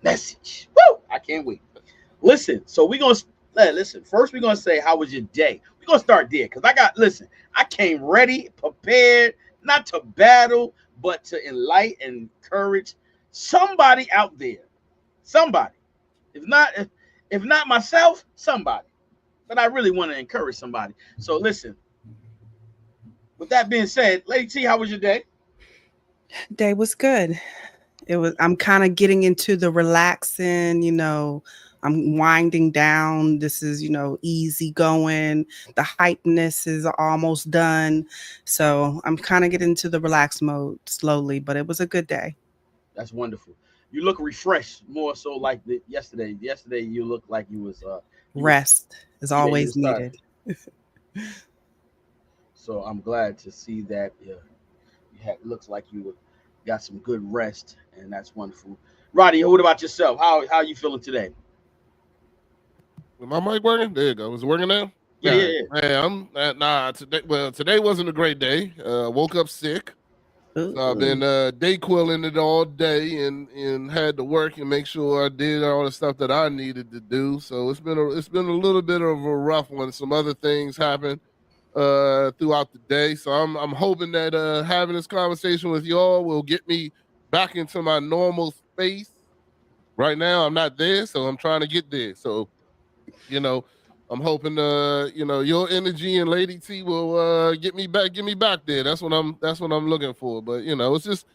message. Woo! I can't wait. Listen, so we're gonna listen. First, we're gonna say how was your day? We're gonna start there because I came ready, prepared, not to battle, but to enlighten, encourage somebody out there. Somebody. If not myself, somebody. But I really want to encourage somebody. So listen, with that being said, Lady T, how was your day? Day was good. I'm kind of getting into the relaxing, I'm winding down. This is, easy going. The hypeness is almost done. So I'm kind of getting into the relaxed mode slowly, but it was a good day. That's wonderful. You look refreshed, more so like yesterday. Yesterday you looked like you was Rest is yeah, you always was tired. needed. So I'm glad to see that looks like got some good rest, and that's wonderful. Roddy, what about yourself? How you feeling today? Is my mic working? There you go. Is it working now? Yeah, All yeah, right. yeah. Man, I'm nah today. Well, today wasn't a great day. Woke up sick. So I've been Ooh. Dayquilling it all day and had to work and make sure I did all the stuff that I needed to do. So it's been a little bit of a rough one. Some other things happened throughout the day. So I'm hoping that having this conversation with y'all will get me back into my normal space. Right now I'm not there, so I'm trying to get there. So you know, I'm hoping your energy and Lady T will get me back there. That's what I'm looking for. But it's just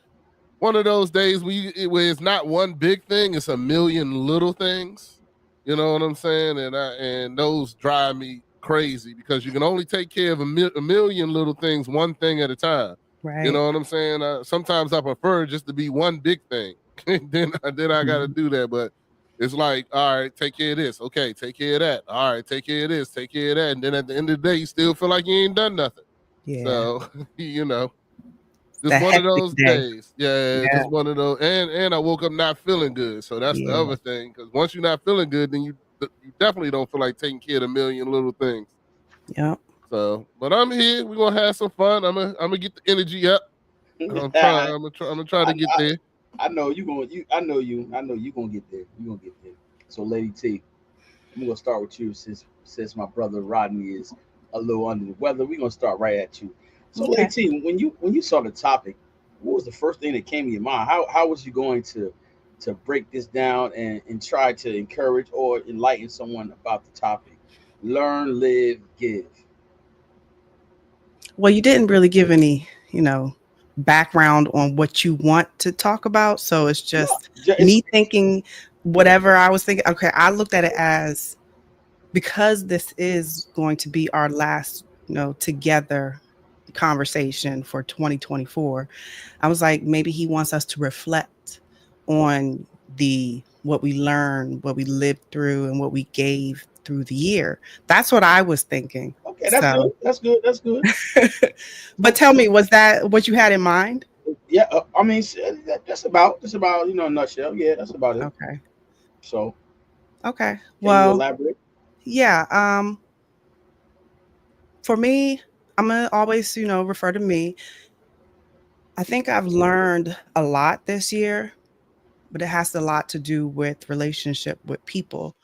one of those days where it's not one big thing, it's a million little things. You know what I'm saying? And those drive me crazy because you can only take care of a million little things, one thing at a time. You Right. know what I'm saying? Sometimes I prefer just to be one big thing. then I got to Mhm. do that. But it's like, all right, take care of this. Okay, take care of that. All right, take care of this. Take care of that. And then at the end of the day, you still feel like you ain't done nothing. Yeah. So, you know, just The one of hectic those day. days. Yeah, Yeah. just one of those. And I woke up not feeling good. So that's the Yeah. other thing. Because once you're not feeling good, then you definitely don't feel like taking care of a million little things. Yep. So, but I'm here. We're gonna have some fun. I'm gonna get the energy up. I'm trying. I, I'm gonna try to get I there. I know you going you I know you gonna get there. You gonna get there. So Lady T, I'm gonna start with you since my brother Rodney is a little under the weather. We're gonna start right at you. So Lady Okay. T, when you saw the topic, what was the first thing that came to your mind? How was you going to break this down and try to encourage or enlighten someone about the topic? Learn, live, give. Well, you didn't really give any, background on what you want to talk about. So it's No, just it's me thinking whatever I was thinking. Okay, I looked at it as because this is going to be our last, together conversation for 2024. I was like, maybe he wants us to reflect on the what we learned, what we lived through, and what we gave through the year. That's what I was thinking. okay. That's good. So, That's good. That's good. but tell me, was that what you had in mind? Yeah, I mean, that's about a nutshell. Yeah, that's about it. Okay. So, Okay. can you Well, elaborate? yeah. For me, I'm gonna always, refer to me. I think I've learned a lot this year, but it has a lot to do with relationship with people.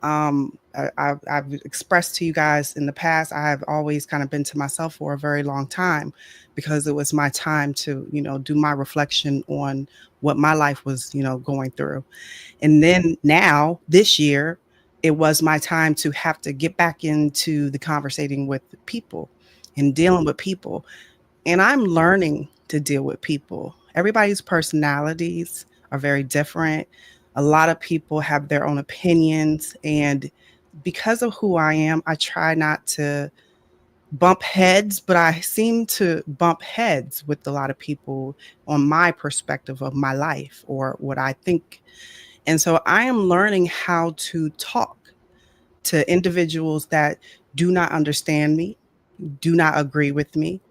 I've expressed to you guys in the past, I have always kind of been to myself for a very long time because it was my time to, do my reflection on what my life was, going through. And then now, this year, it was my time to have to get back into the conversating with people and dealing with people. And I'm learning to deal with people. Everybody's personalities are very different. A lot of people have their own opinions. And because of who I am, I try not to bump heads, but I seem to bump heads with a lot of people on my perspective of my life or what I think. And so I am learning how to talk to individuals that do not understand me, do not agree with me,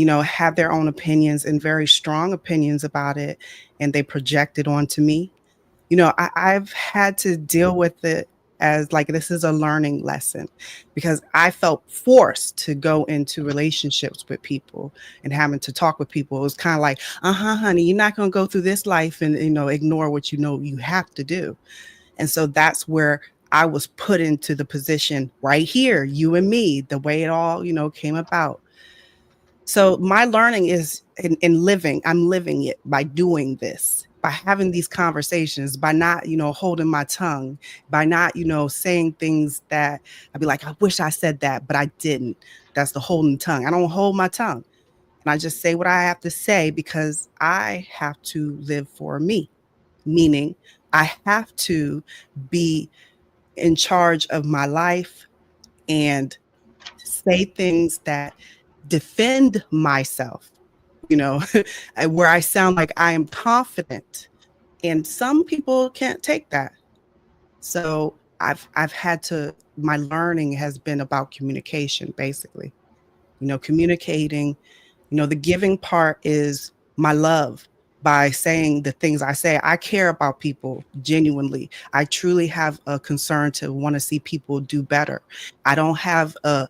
have their own opinions and very strong opinions about it, and they project it onto me. I've had to deal with it as like this is a learning lesson, because I felt forced to go into relationships with people and having to talk with people. It was kind of like, honey, you're not going to go through this life and, ignore what you have to do. And so that's where I was put into the position right here, you and me, the way it all, came about. So my learning is in living. I'm living it by doing this, by having these conversations, by not, holding my tongue, by not, saying things that I'd be like, I wish I said that, but I didn't. That's the holding tongue. I don't hold my tongue. And I just say what I have to say because I have to live for me, meaning I have to be in charge of my life and say things that defend myself, where I sound like I am confident. And some people can't take that. So I've had to, my learning has been about communication, basically. Communicating, the giving part is my love. By saying the things I say, I care about people genuinely. I truly have a concern to want to see people do better. I don't have a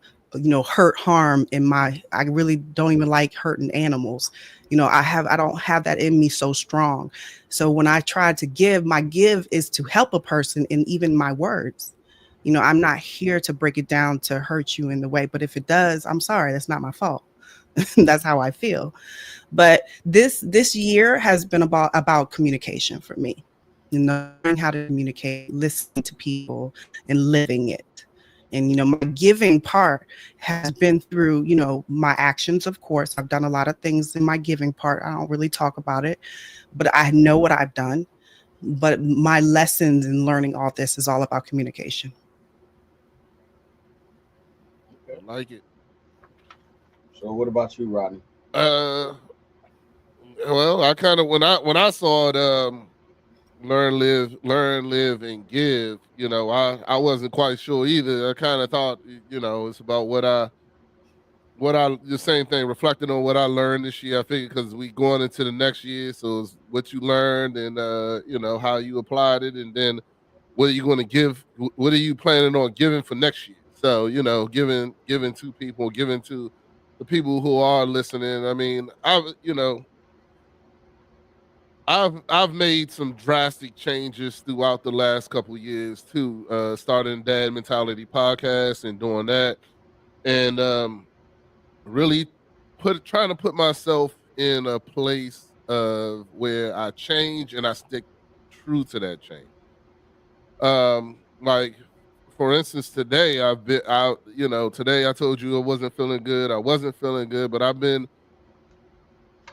hurt harm in I really don't even like hurting animals. I don't have that in me so strong. So when I try to give, my give is to help a person in even my words. I'm not here to break it down to hurt you in the way, but if it does, I'm sorry, that's not my fault. That's how I feel. But this year has been about communication for me. Knowing how to communicate, listening to people, and living it. And my giving part has been through my actions. Of course, I've done a lot of things in my giving part. I don't really talk about it, but I know what I've done. But my lessons in learning all this is all about communication. I like it. So what about you, Rodney? Well, I kind of when I saw it, learn, live, and give. I wasn't quite sure either. I kind of thought, it's about what I the same thing, reflecting on what I learned this year. I figured because we going into the next year, so it's what you learned and how you applied it, and then what are you going to give? What are you planning on giving for next year? So giving to people, giving to the people who are listening. I mean, I've made some drastic changes throughout the last couple of years too. Starting Dad Mentality podcast and doing that, and really trying to put myself in a place of where I change and I stick true to that change. Like for instance, today today I told you I wasn't feeling good. I wasn't feeling good, but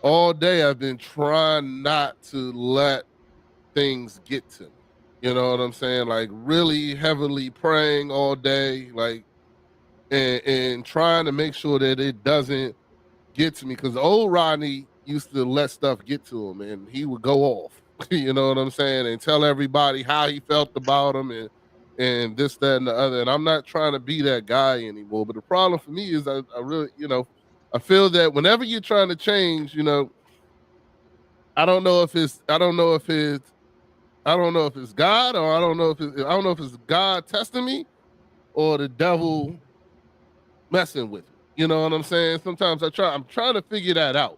all day I've been trying not to let things get to me. You know what I'm saying? Like really heavily praying all day, like and trying to make sure that it doesn't get to me. Because old Rodney used to let stuff get to him and he would go off. You know what I'm saying? And tell everybody how he felt about him and this, that, and the other. And I'm not trying to be that guy anymore. But the problem for me is I really, I feel that whenever you're trying to change, I don't know if it's God, or I don't know if it's God testing me or the devil messing with me. You know what I'm saying? Sometimes I'm trying to figure that out.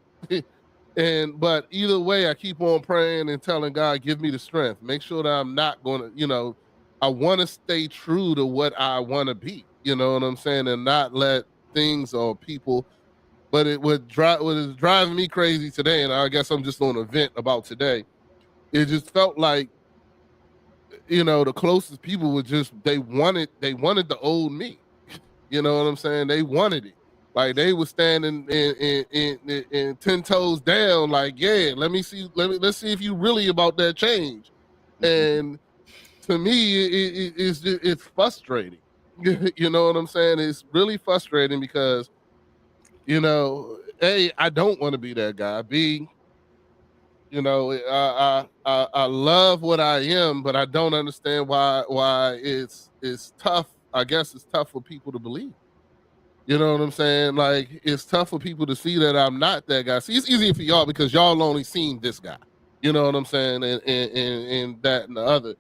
But either way, I keep on praying and telling God, give me the strength. Make sure that I'm not going to, I want to stay true to what I want to be. You know what I'm saying? And not let things or people. But what is driving me crazy today, and I guess I'm just on a vent about today, it just felt like, the closest people were just, they wanted the old me. You know what I'm saying? They wanted it. Like they were standing in 10 toes down, like, yeah, let's see if you really about that change. And to me, it's frustrating. You know what I'm saying? It's really frustrating because, A, I don't want to be that guy. B, I love what I am, but I don't understand why it's tough. I guess it's tough for people to believe. You know what I'm saying? Like it's tough for people to see that I'm not that guy. See, it's easier for y'all because y'all only seen this guy. You know what I'm saying? And that and the other.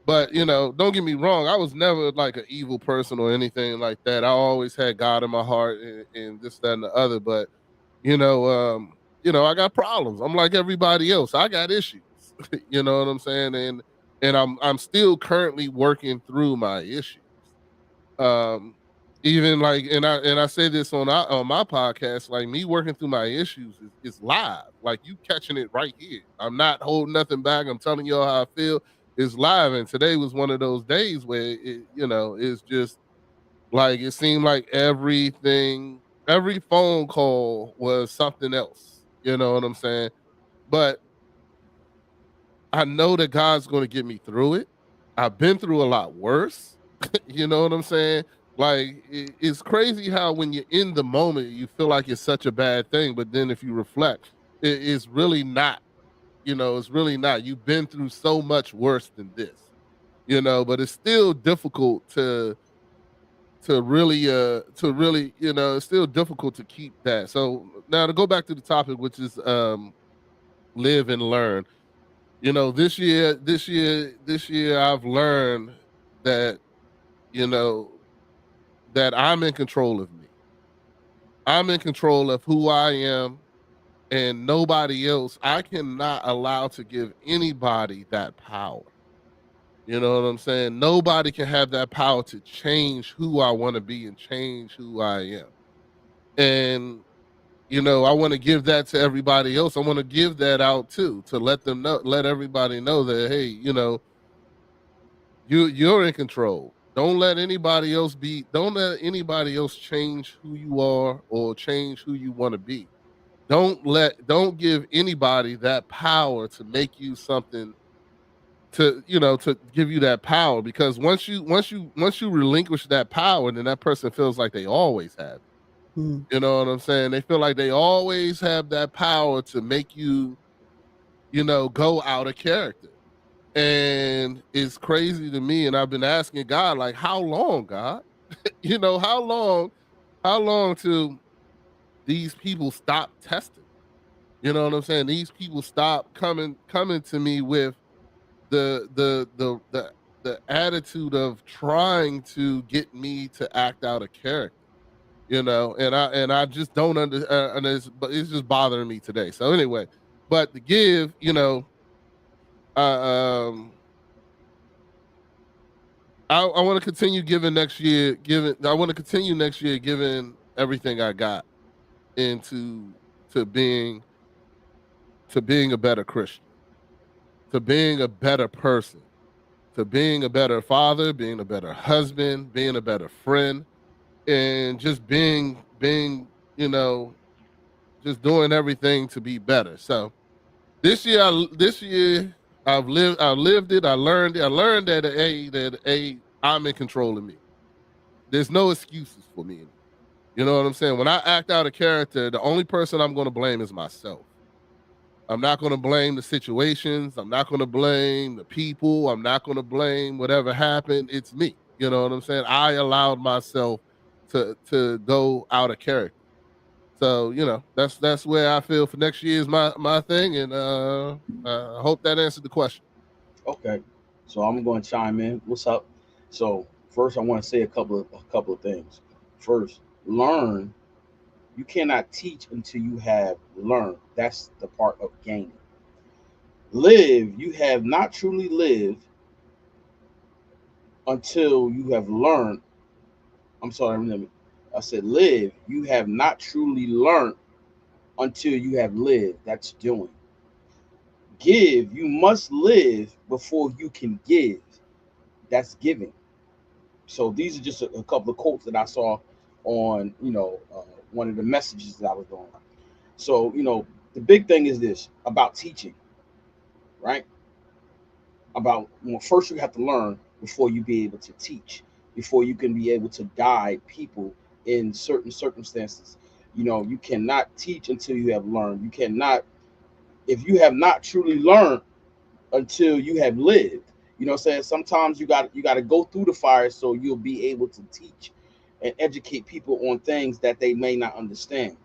But don't get me wrong, I was never like an evil person or anything like that. I always had God in my heart and this, that, and the other. But I got problems. I'm like everybody else. I got issues. You know what I'm saying? And I'm still currently working through my issues. Um, even like, and I say this on my podcast, like me working through my issues is live. Like you catching it right here. I'm not holding nothing back. I'm telling y'all how I feel. It's live, and today was one of those days where it's just like it seemed like every phone call was something else. You know what I'm saying? But I know that God's going to get me through it. I've been through a lot worse. You know what I'm saying? Like it's crazy how when you're in the moment, you feel like it's such a bad thing, but then if you reflect, it's really not. It's really not. You've been through so much worse than this. But it's still difficult to really, it's still difficult to keep that. So now to go back to the topic, which is live and learn. This year I've learned that, you know, that I'm in control of me. I'm in control of who I am and nobody else. I cannot allow to give anybody that power. You know what I'm saying? Nobody can have that power to change who I want to be and change who I am. And I want to give that to everybody else. I want to give that out too, to let everybody know that, hey, you're in control. Don't let anybody else change who you are or change who you want to be. Don't give anybody that power to make you something, to give you that power, because once you relinquish that power, then that person feels like they always have it. You know what I'm saying? They feel like they always have that power to make you, go out of character. And it's crazy to me. And I've been asking God, like, how long, God? How long till these people stop testing? You know what I'm saying? These people stop coming to me with the attitude of trying to get me to act out of character. And I just don't and it's just bothering me today. So anyway, but to give, um I want to continue giving next year, giving everything I got into to being a better Christian, to being a better person, to being a better father, being a better husband, being a better friend, and just you know, just doing everything to be better. So this year I lived it. I learned it. I learned that I'm in control of me. There's no excuses for me anymore. You know what I'm saying? When I act out of character, the only person I'm going to blame is myself. I'm not going to blame the situations. I'm not going to blame the people. I'm not going to blame whatever happened. It's me. You know what I'm saying? I allowed myself to go out of character. So that's where I feel for next year is my thing, and I hope that answered the question. Okay, so I'm going to chime in. What's up? So first, I want to say a couple of things. First, learn. You cannot teach until you have learned. That's the part of gaining. Live. You have not truly lived until you have learned. I'm sorry. I said live. You have not truly learned until you have lived. That's doing. Give. You must live before you can give. That's giving. So these are just a couple of quotes that I saw on one of the messages that I was doing. So the big thing is this about teaching, right? About first you have to learn before you be able to teach, before you can be able to guide people in certain circumstances. You cannot teach until you have learned. You cannot, if you have not truly learned until you have lived. You know what I'm saying? Sometimes you got to go through the fire so you'll be able to teach and educate people on things that they may not understand.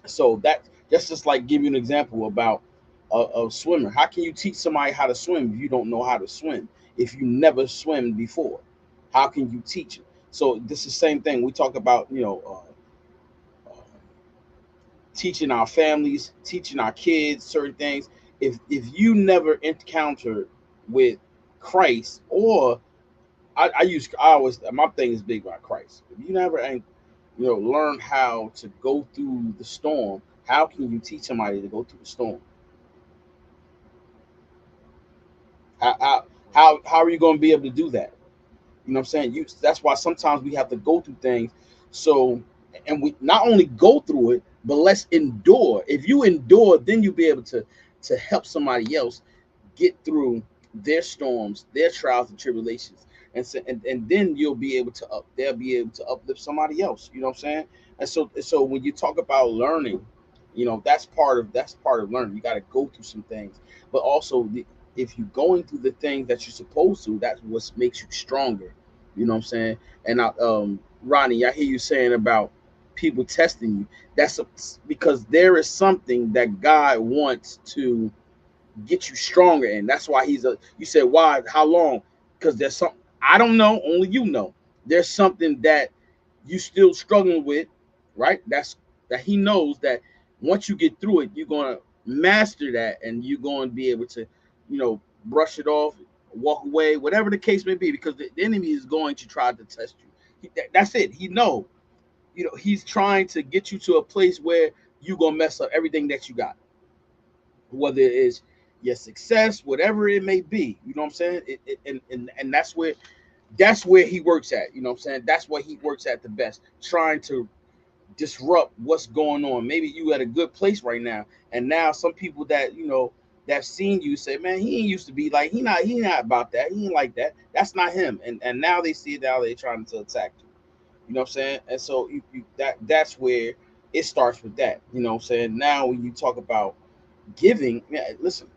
So that's just like give you an example about a swimmer. How can you teach somebody how to swim if you don't know how to swim? if you never swim before? How can you teach it? So this is the same thing. We talk about, teaching our families, teaching our kids certain things. If you never encountered with Christ, or I always, my thing is big about Christ. If you never learn how to go through the storm, how can you teach somebody to go through the storm? How are you going to be able to do that? You know what I'm saying? That's why sometimes we have to go through things. So, and we not only go through it, but let's endure. If you endure, then you'll be able to help somebody else get through their storms, their trials and tribulations, and then you'll be able to they'll be able to uplift somebody else. You know what I'm saying? And so when you talk about learning, that's part of learning. You got to go through some things, but also if you're going through the things that you're supposed to, that's what makes you stronger. You know what I'm saying? And Ronnie, I hear you saying about people testing you. Because there is something that God wants to get you stronger in. That's why you said, why, how long? Because there's something, I don't know, only you know. There's something that you still struggling with, right? That he knows that once you get through it, you're gonna master that, and you're going to be able to, brush it off, walk away, whatever the case may be, because the enemy is going to try to test you. That's it. He's trying to get you to a place where you're gonna mess up everything that you got, whether it is your success, whatever it may be. You know what I'm saying? And that's where he works at. You know what I'm saying? That's what he works at the best, trying to disrupt what's going on. Maybe you at a good place right now, and now some people that seen you say, man, he ain't used to be like, he not about that, he ain't like that, that's not him. And now they see it, now they're trying to attack you. You know what I'm saying? And so that's where it starts with that. You know what I'm saying? Now when you talk about giving, yeah, listen,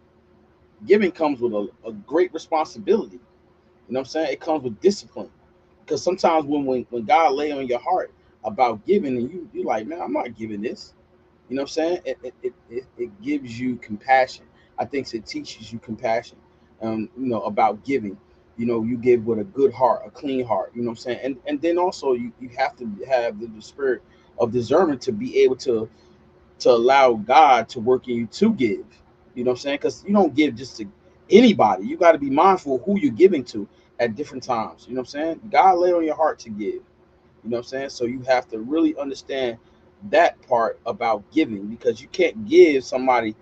giving comes with a great responsibility. You know what I'm saying? It comes with discipline. Because sometimes when God lay on your heart about giving, and you like, man, I'm not giving this. You know what I'm saying? It gives you compassion. I think it teaches you compassion, about giving. You give with a good heart, a clean heart. You know what I'm saying? And then also you have to have the spirit of discernment to be able to allow God to work in you to give. You know what I'm saying? Because you don't give just to anybody. You got to be mindful of who you're giving to at different times. You know what I'm saying? God lay on your heart to give. You know what I'm saying? So you have to really understand that part about giving, because you can't give somebody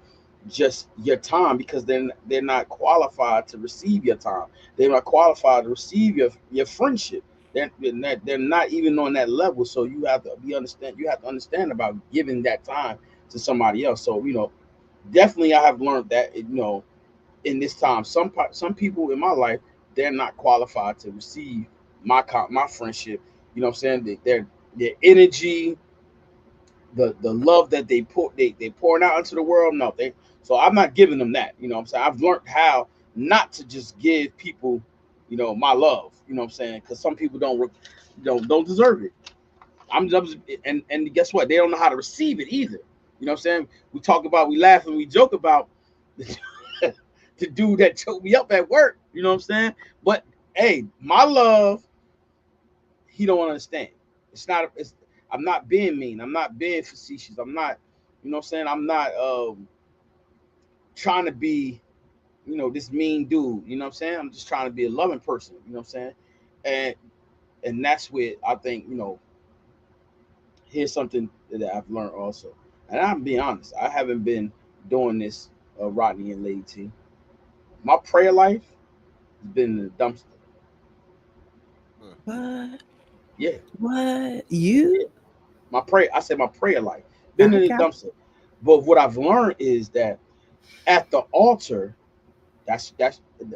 just your time, because then they're not qualified to receive your time. They're not qualified to receive your friendship. They're not even on that level. So you have to understand about giving that time to somebody else. So definitely I have learned that in this time, some people in my life, they're not qualified to receive my friendship. You know what I'm saying? Their energy, the love that they pouring out into the world. No, so I'm not giving them that. You know what I'm saying? I've learned how not to just give people, my love. You know what I'm saying? Because some people don't deserve it. I'm just, and guess what? They don't know how to receive it either. You know what I'm saying? We laugh and we joke about the dude that choked me up at work. You know what I'm saying? But hey, my love, he don't understand. I'm not being mean. I'm not being facetious. I'm not, what I'm saying? I'm not trying to be, this mean dude. You know what I'm saying? I'm just trying to be a loving person. You know what I'm saying? And that's where I think, here's something that I've learned also. And I'm being honest, I haven't been doing this, Rodney and Lady T. My prayer life has been in the dumpster. What? Yeah. What? Yeah. You? I said my prayer life been in the Okay. dumpster. But what I've learned is that at the altar, that's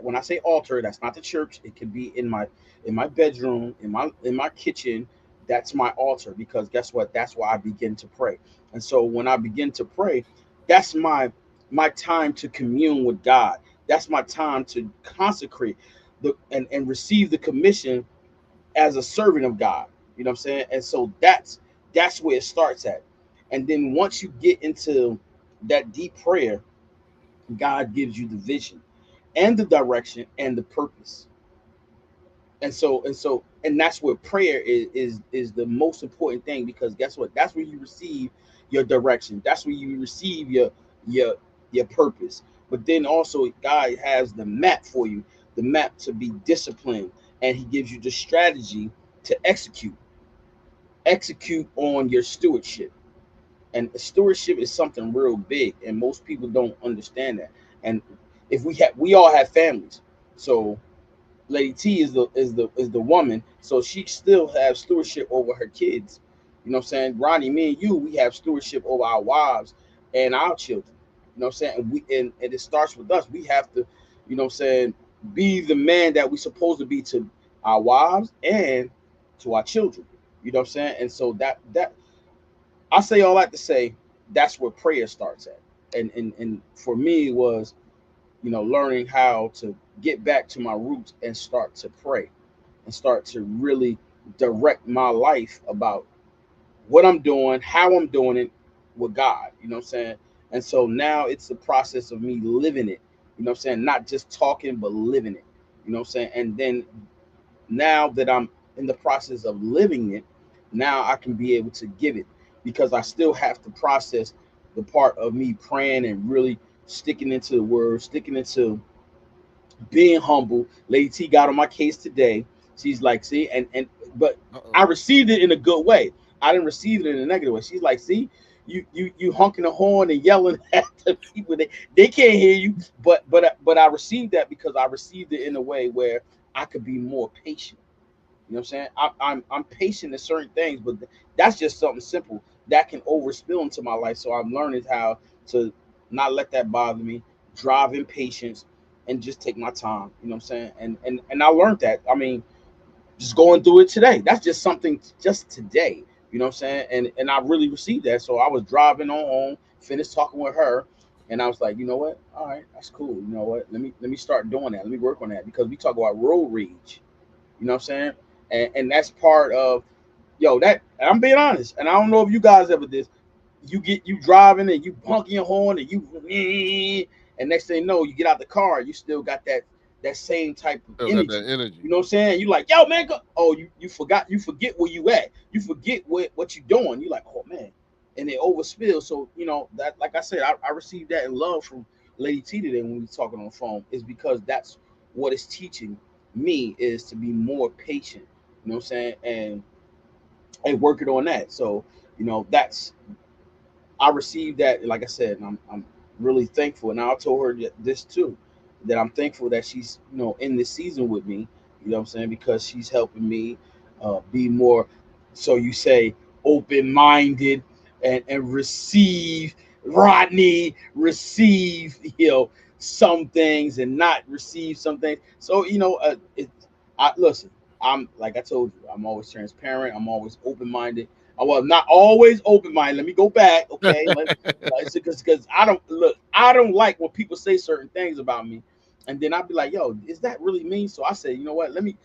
when I say altar, that's not the church. It could be in my bedroom, in my kitchen. That's my altar, because guess what? That's where I begin to pray. And so when I begin to pray, that's my time to commune with God. That's my time to consecrate and receive the commission as a servant of God. You know what I'm saying? And so that's where it starts at. And then once you get into that deep prayer, God gives you the vision and the direction and the purpose. And that's where prayer is the most important thing, because guess what? That's where you receive your direction. That's where you receive your your purpose. But then also God has the map for you, the map to be disciplined, and He gives you the strategy to execute on your stewardship. And stewardship is something real big, and most people don't understand that. And if we all have families, so Lady T is the woman, so she still has stewardship over her kids. You know what I'm saying? Ronnie, me and you, we have stewardship over our wives and our children. You know what I'm saying? And it starts with us. We have to, you know what I'm saying, be the man that we're supposed to be to our wives and to our children. You know what I'm saying? And so that I say all that to say that's where prayer starts at. And for me it was, learning how to get back to my roots and start to pray and start to really direct my life about what I'm doing, how I'm doing it with God. You know what I'm saying? And so now it's the process of me living it. You know what I'm saying? Not just talking, but living it. You know what I'm saying? And then now that I'm in the process of living it, now I can be able to give it, because I still have to process the part of me praying and really sticking into the word, sticking into being humble. Lady T got on my case today. She's like, see, but I received it in a good way. I didn't receive it in a negative way. She's like, see, you honking the horn and yelling at the people. They can't hear you. But I received that because I received it in a way where I could be more patient. You know what I'm saying? I'm patient in certain things, but that's just something simple that can overspill into my life. So I'm learning how to not let that bother me, drive in patience, and just take my time. You know what I'm saying? And I learned that. I mean, just going through it today. That's just something just today. You know what I'm saying? And I really received that. So I was driving on home, finished talking with her, and I was like, you know what? All right, that's cool. You know what? Let me start doing that. Let me work on that, because we talk about road rage. You know what I'm saying? And that's part of, that, and I'm being honest, and I don't know if you guys ever did. You driving and you honking your horn and and next thing you know, you get out the car, you still got that same type of Still got energy. that energy. You know what I'm saying? You like, yo, man, oh, you forget where you at. You forget what you doing. You like, oh man, and it overspills. So that, like I said, I received that in love from Lady T today when we were talking on the phone, is because that's what it's teaching me, is to be more patient. You know what I'm saying? And working on that. So that's, I received that, like I said, and I'm really thankful. And I told her this too, that I'm thankful that she's in this season with me. You know what I'm saying? Because she's helping me be more, so you say, open minded, and receive, Rodney, receive some things and not receive some things. So I listen. I'm, like I told you, I'm always transparent. I'm always open minded. Well, not always open minded. Let me go back, okay? Because I don't like when people say certain things about me, and then I'd be like, "Yo, is that really me?" So I say, you know what? Let me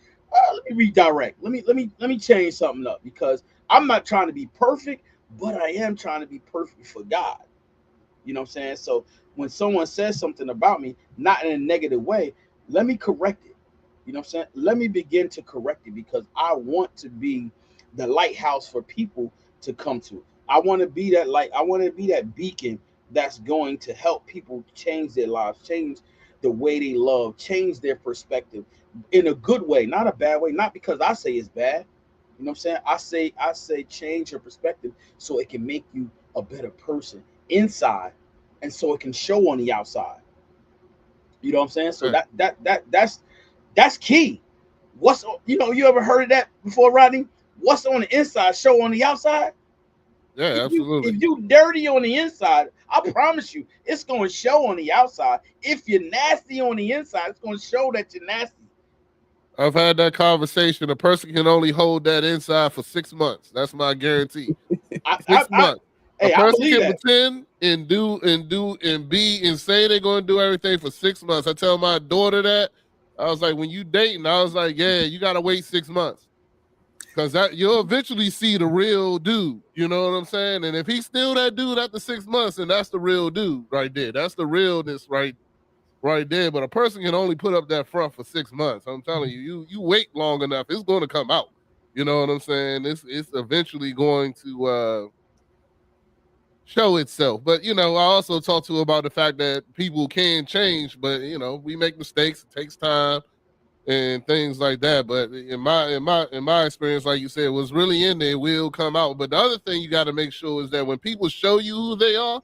redirect. Let me change something up, because I'm not trying to be perfect, but I am trying to be perfect for God. You know what I'm saying? So when someone says something about me, not in a negative way, let me correct it. You know what I'm saying? Let me begin to correct it, because I want to be the lighthouse for people to come to. I want to be that light. I want to be that beacon that's going to help people change their lives, change the way they love, change their perspective in a good way, not a bad way, not because I say it's bad. You know what I'm saying? I say change your perspective so it can make you a better person inside, and so it can show on the outside. You know what I'm saying? So Right. that's key. You ever heard of that before, Rodney? What's on the inside show on the outside. Yeah, If absolutely. you dirty on the inside, I promise you, it's going to show on the outside. If you're nasty on the inside, it's going to show that you're nasty. I've had that conversation. A person can only hold that inside for 6 months. That's my guarantee. I, I, Six I months. A hey, I person believe can that. pretend and be and say they're going to do everything for 6 months. I tell my daughter that. I was like, when you dating, I was like, yeah, you got to wait 6 months, because that you'll eventually see the real dude. You know what I'm saying? And if he's still that dude after 6 months, then that's the real dude right there. That's the realness, right? right there. But a person can only put up that front for 6 months. I'm telling you, you wait long enough, it's going to come out. You know what I'm saying? It's eventually going to show itself. But I also talked to about the fact that people can change, but we make mistakes. It takes time and things like that. But in my experience, like you said, what's really in there will come out. But the other thing you got to make sure is that when people show you who they are,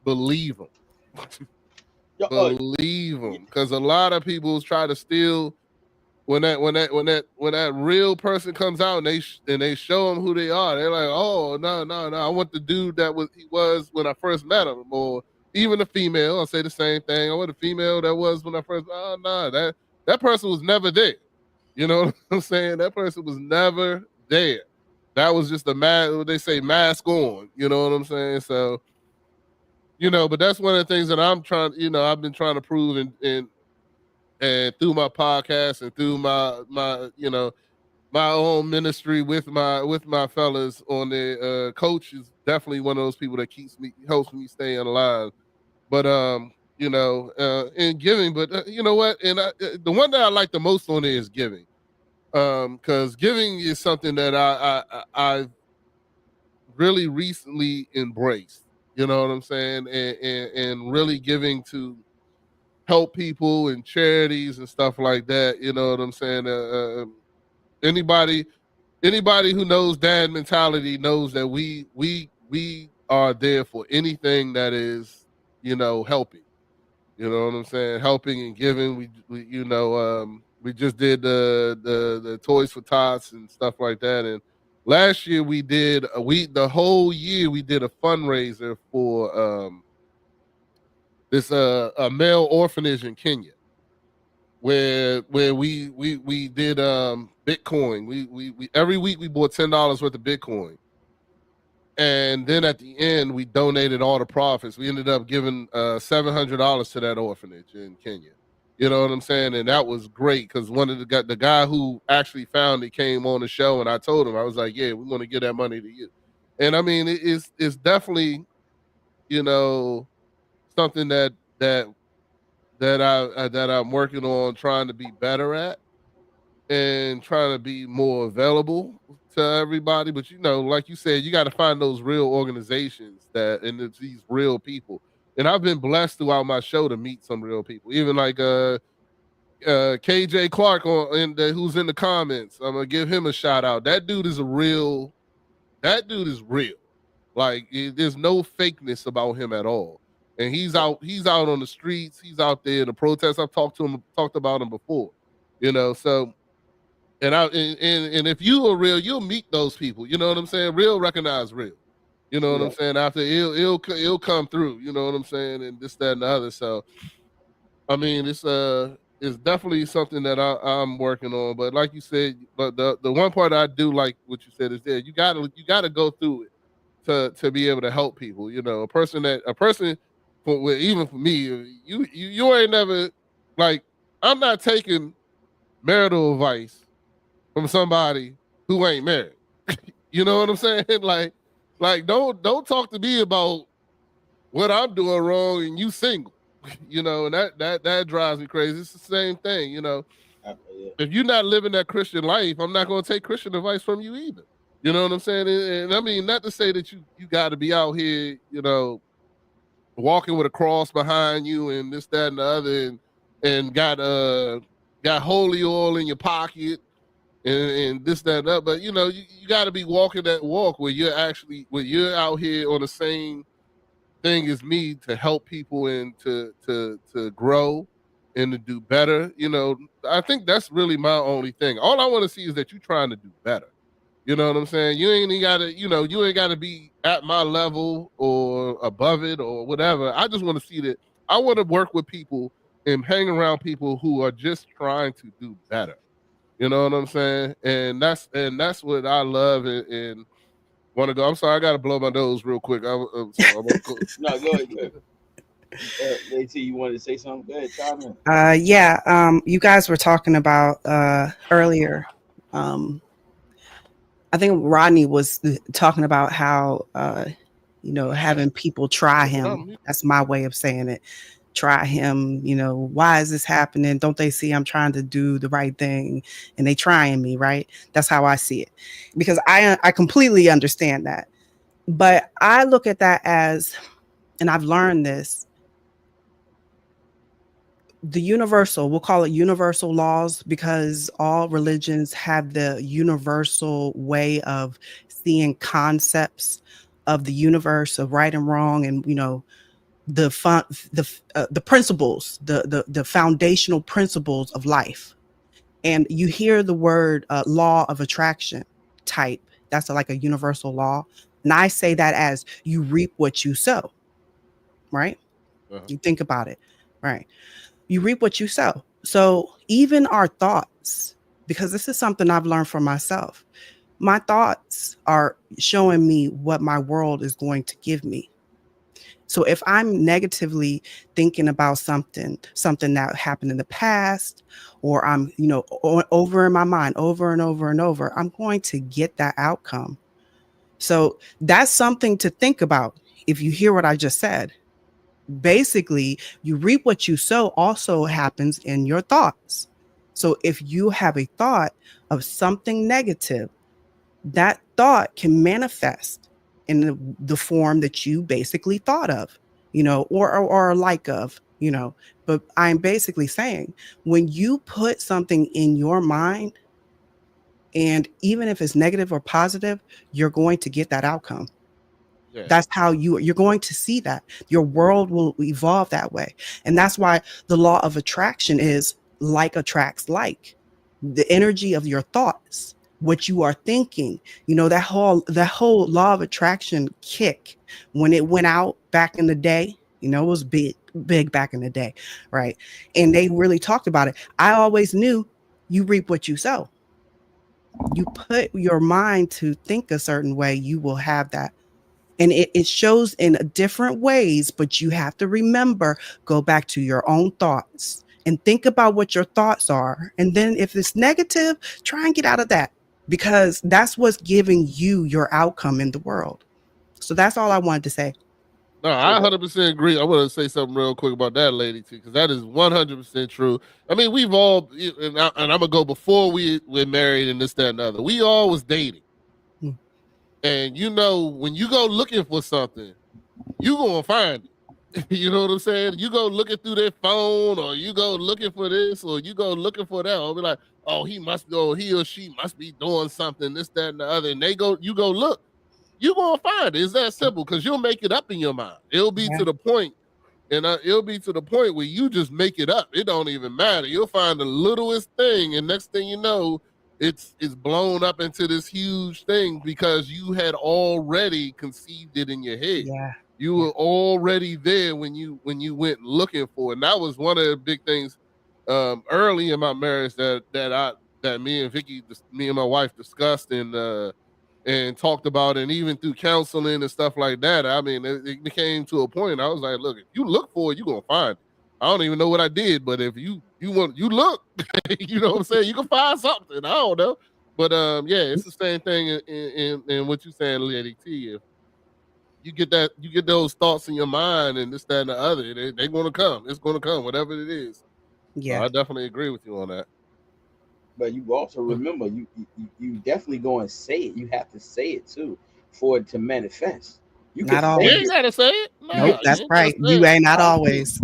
believe them. Believe them, because a lot of people try to steal. When that real person comes out and they show them who they are, they're like, oh no, I want the dude that he was when I first met him, or even a female. I'll say the same thing. I want a female that was when I first. Oh no, that person was never there. You know what I'm saying? That person was never there. That was just what they say, mask on. You know what I'm saying? So, but that's one of the things that I'm trying. I've been trying to prove and through my podcast and through my my own ministry with my fellas on the coach is definitely one of those people that helps me stay in line. But in giving, but you know what? And the one that I like the most on it is giving, because giving is something that I've really recently embraced. You know what I'm saying? And really giving to help people and charities and stuff like that. You know what I'm saying? Anybody who knows dad mentality knows that we are there for anything that is, helping. You know what I'm saying? Helping and giving. We just did the Toys for Tots and stuff like that. And last year the whole year we did a fundraiser for this a male orphanage in Kenya, where we did Bitcoin. We every week we bought $10 worth of Bitcoin, and then at the end we donated all the profits. We ended up giving $700 to that orphanage in Kenya. You know what I'm saying? And that was great because one of the guy who actually found it came on the show, and I told him, I was like, yeah, we're going to give that money to you. And I mean, it's definitely, something that I'm working on trying to be better at and trying to be more available to everybody. But like you said, you got to find those real organizations and it's these real people. And I've been blessed throughout my show to meet some real people, even like KJ Clark who's in the comments. I'm gonna give him a shout out. That dude is real. Like there's no fakeness about him at all. And he's out on the streets. He's out there in the protests. I've talked about him before, so, and if you are real, you'll meet those people. You know what I'm saying? Real recognize real. You know what I'm saying? After it'll come through, you know what I'm saying? And this, that, and the other. So, I mean, it's definitely something that I'm working on. But like you said, but the one part I do like what you said is that you gotta go through it to be able to help people. A person, even for me, you ain't never, like, I'm not taking marital advice from somebody who ain't married. You know what I'm saying? Like don't talk to me about what I'm doing wrong and you single. And that drives me crazy. It's the same thing, If you're not living that Christian life, I'm not going to take Christian advice from you either. You know what I'm saying? And I mean, not to say that you got to be out here, walking with a cross behind you and this, that, and the other, and got holy oil in your pocket and this, that, and that. But you got to be walking that walk where you're out here on the same thing as me to help people and to grow and to do better. I think that's really my only thing. All I want to see is that you're trying to do better. You know what I'm saying? You ain't gotta be at my level or above it or whatever. I just want to see that. I want to work with people and hang around people who are just trying to do better. You know what I'm saying? And that's what I love and want to go. I'm sorry, I got to blow my nose real quick. I'm go. No, go ahead. AT, you wanted to say something? Go ahead, chime in. Yeah. You guys were talking about earlier. I think Rodney was talking about how having people try him. That's my way of saying it. try him, why is this happening? Don't they see I'm trying to do the right thing and they trying me, right? That's how I see it, because I completely understand that. But I look at that as, and I've learned this, we'll call it universal laws, because all religions have the universal way of seeing concepts of the universe, of right and wrong, and the principles, the foundational principles of life. And you hear the word law of attraction type. That's like a universal law. And I say that as you reap what you sow, right? You think about it, right? You reap what you sow. So even our thoughts, because this is something I've learned for myself, my thoughts are showing me what my world is going to give me. So if I'm negatively thinking about something that happened in the past, or I'm, over in my mind over and over and over, I'm going to get that outcome. So that's something to think about. If you hear what I just said, basically you reap what you sow also happens in your thoughts. So if you have a thought of something negative, that thought can manifest in the form that you basically thought of, or like of, but I'm basically saying, when you put something in your mind, and even if it's negative or positive, you're going to get that outcome. Yeah. That's how you're going to see that your world will evolve that way. And that's why the law of attraction is like attracts like. The energy of your thoughts, what you are thinking, that whole law of attraction kick, when it went out back in the day, it was big back in the day, right? And they really talked about it. I always knew you reap what you sow. You put your mind to think a certain way, you will have that. And it shows in different ways, but you have to remember, go back to your own thoughts and think about what your thoughts are. And then if it's negative, try and get out of that, because that's what's giving you your outcome in the world. So that's all I wanted to say. No, I 100% agree. I want to say something real quick about that, lady, too, because that is 100% true. I mean, we've all, and I'm going to go before we're married and this, that, and the other. We all was dating. And when you go looking for something, you gonna find it. You know what I'm saying? You go looking through their phone, or you go looking for this, or you go looking for that. Or be like, oh, he or she must be doing something, this, that, and the other. And you go look, you gonna find it. It's that simple, because you'll make it up in your mind. It'll be to the point, and it'll be to the point where you just make it up. It don't even matter. You'll find the littlest thing, and next thing you know, it's blown up into this huge thing, because you had already conceived it in your head. Yeah. You were already there when you went looking for it. And that was one of the big things early in my marriage that me and my wife discussed and talked about, and even through counseling and stuff like that. I mean, it became to a point I was like, look, if you look for it, you're gonna find it. I don't even know what I did, but if you look, you know what I'm saying, you can find something. I don't know. But yeah, it's the same thing in what you're saying, Lady T. If you get those thoughts in your mind and this, that, and the other, they're gonna come. It's gonna come, whatever it is. Yeah. So I definitely agree with you on that. But you also remember, you definitely go and say it. You have to say it too for it to manifest. You Not always. You ain't gotta say it. Nope, that's right. You ain't not always.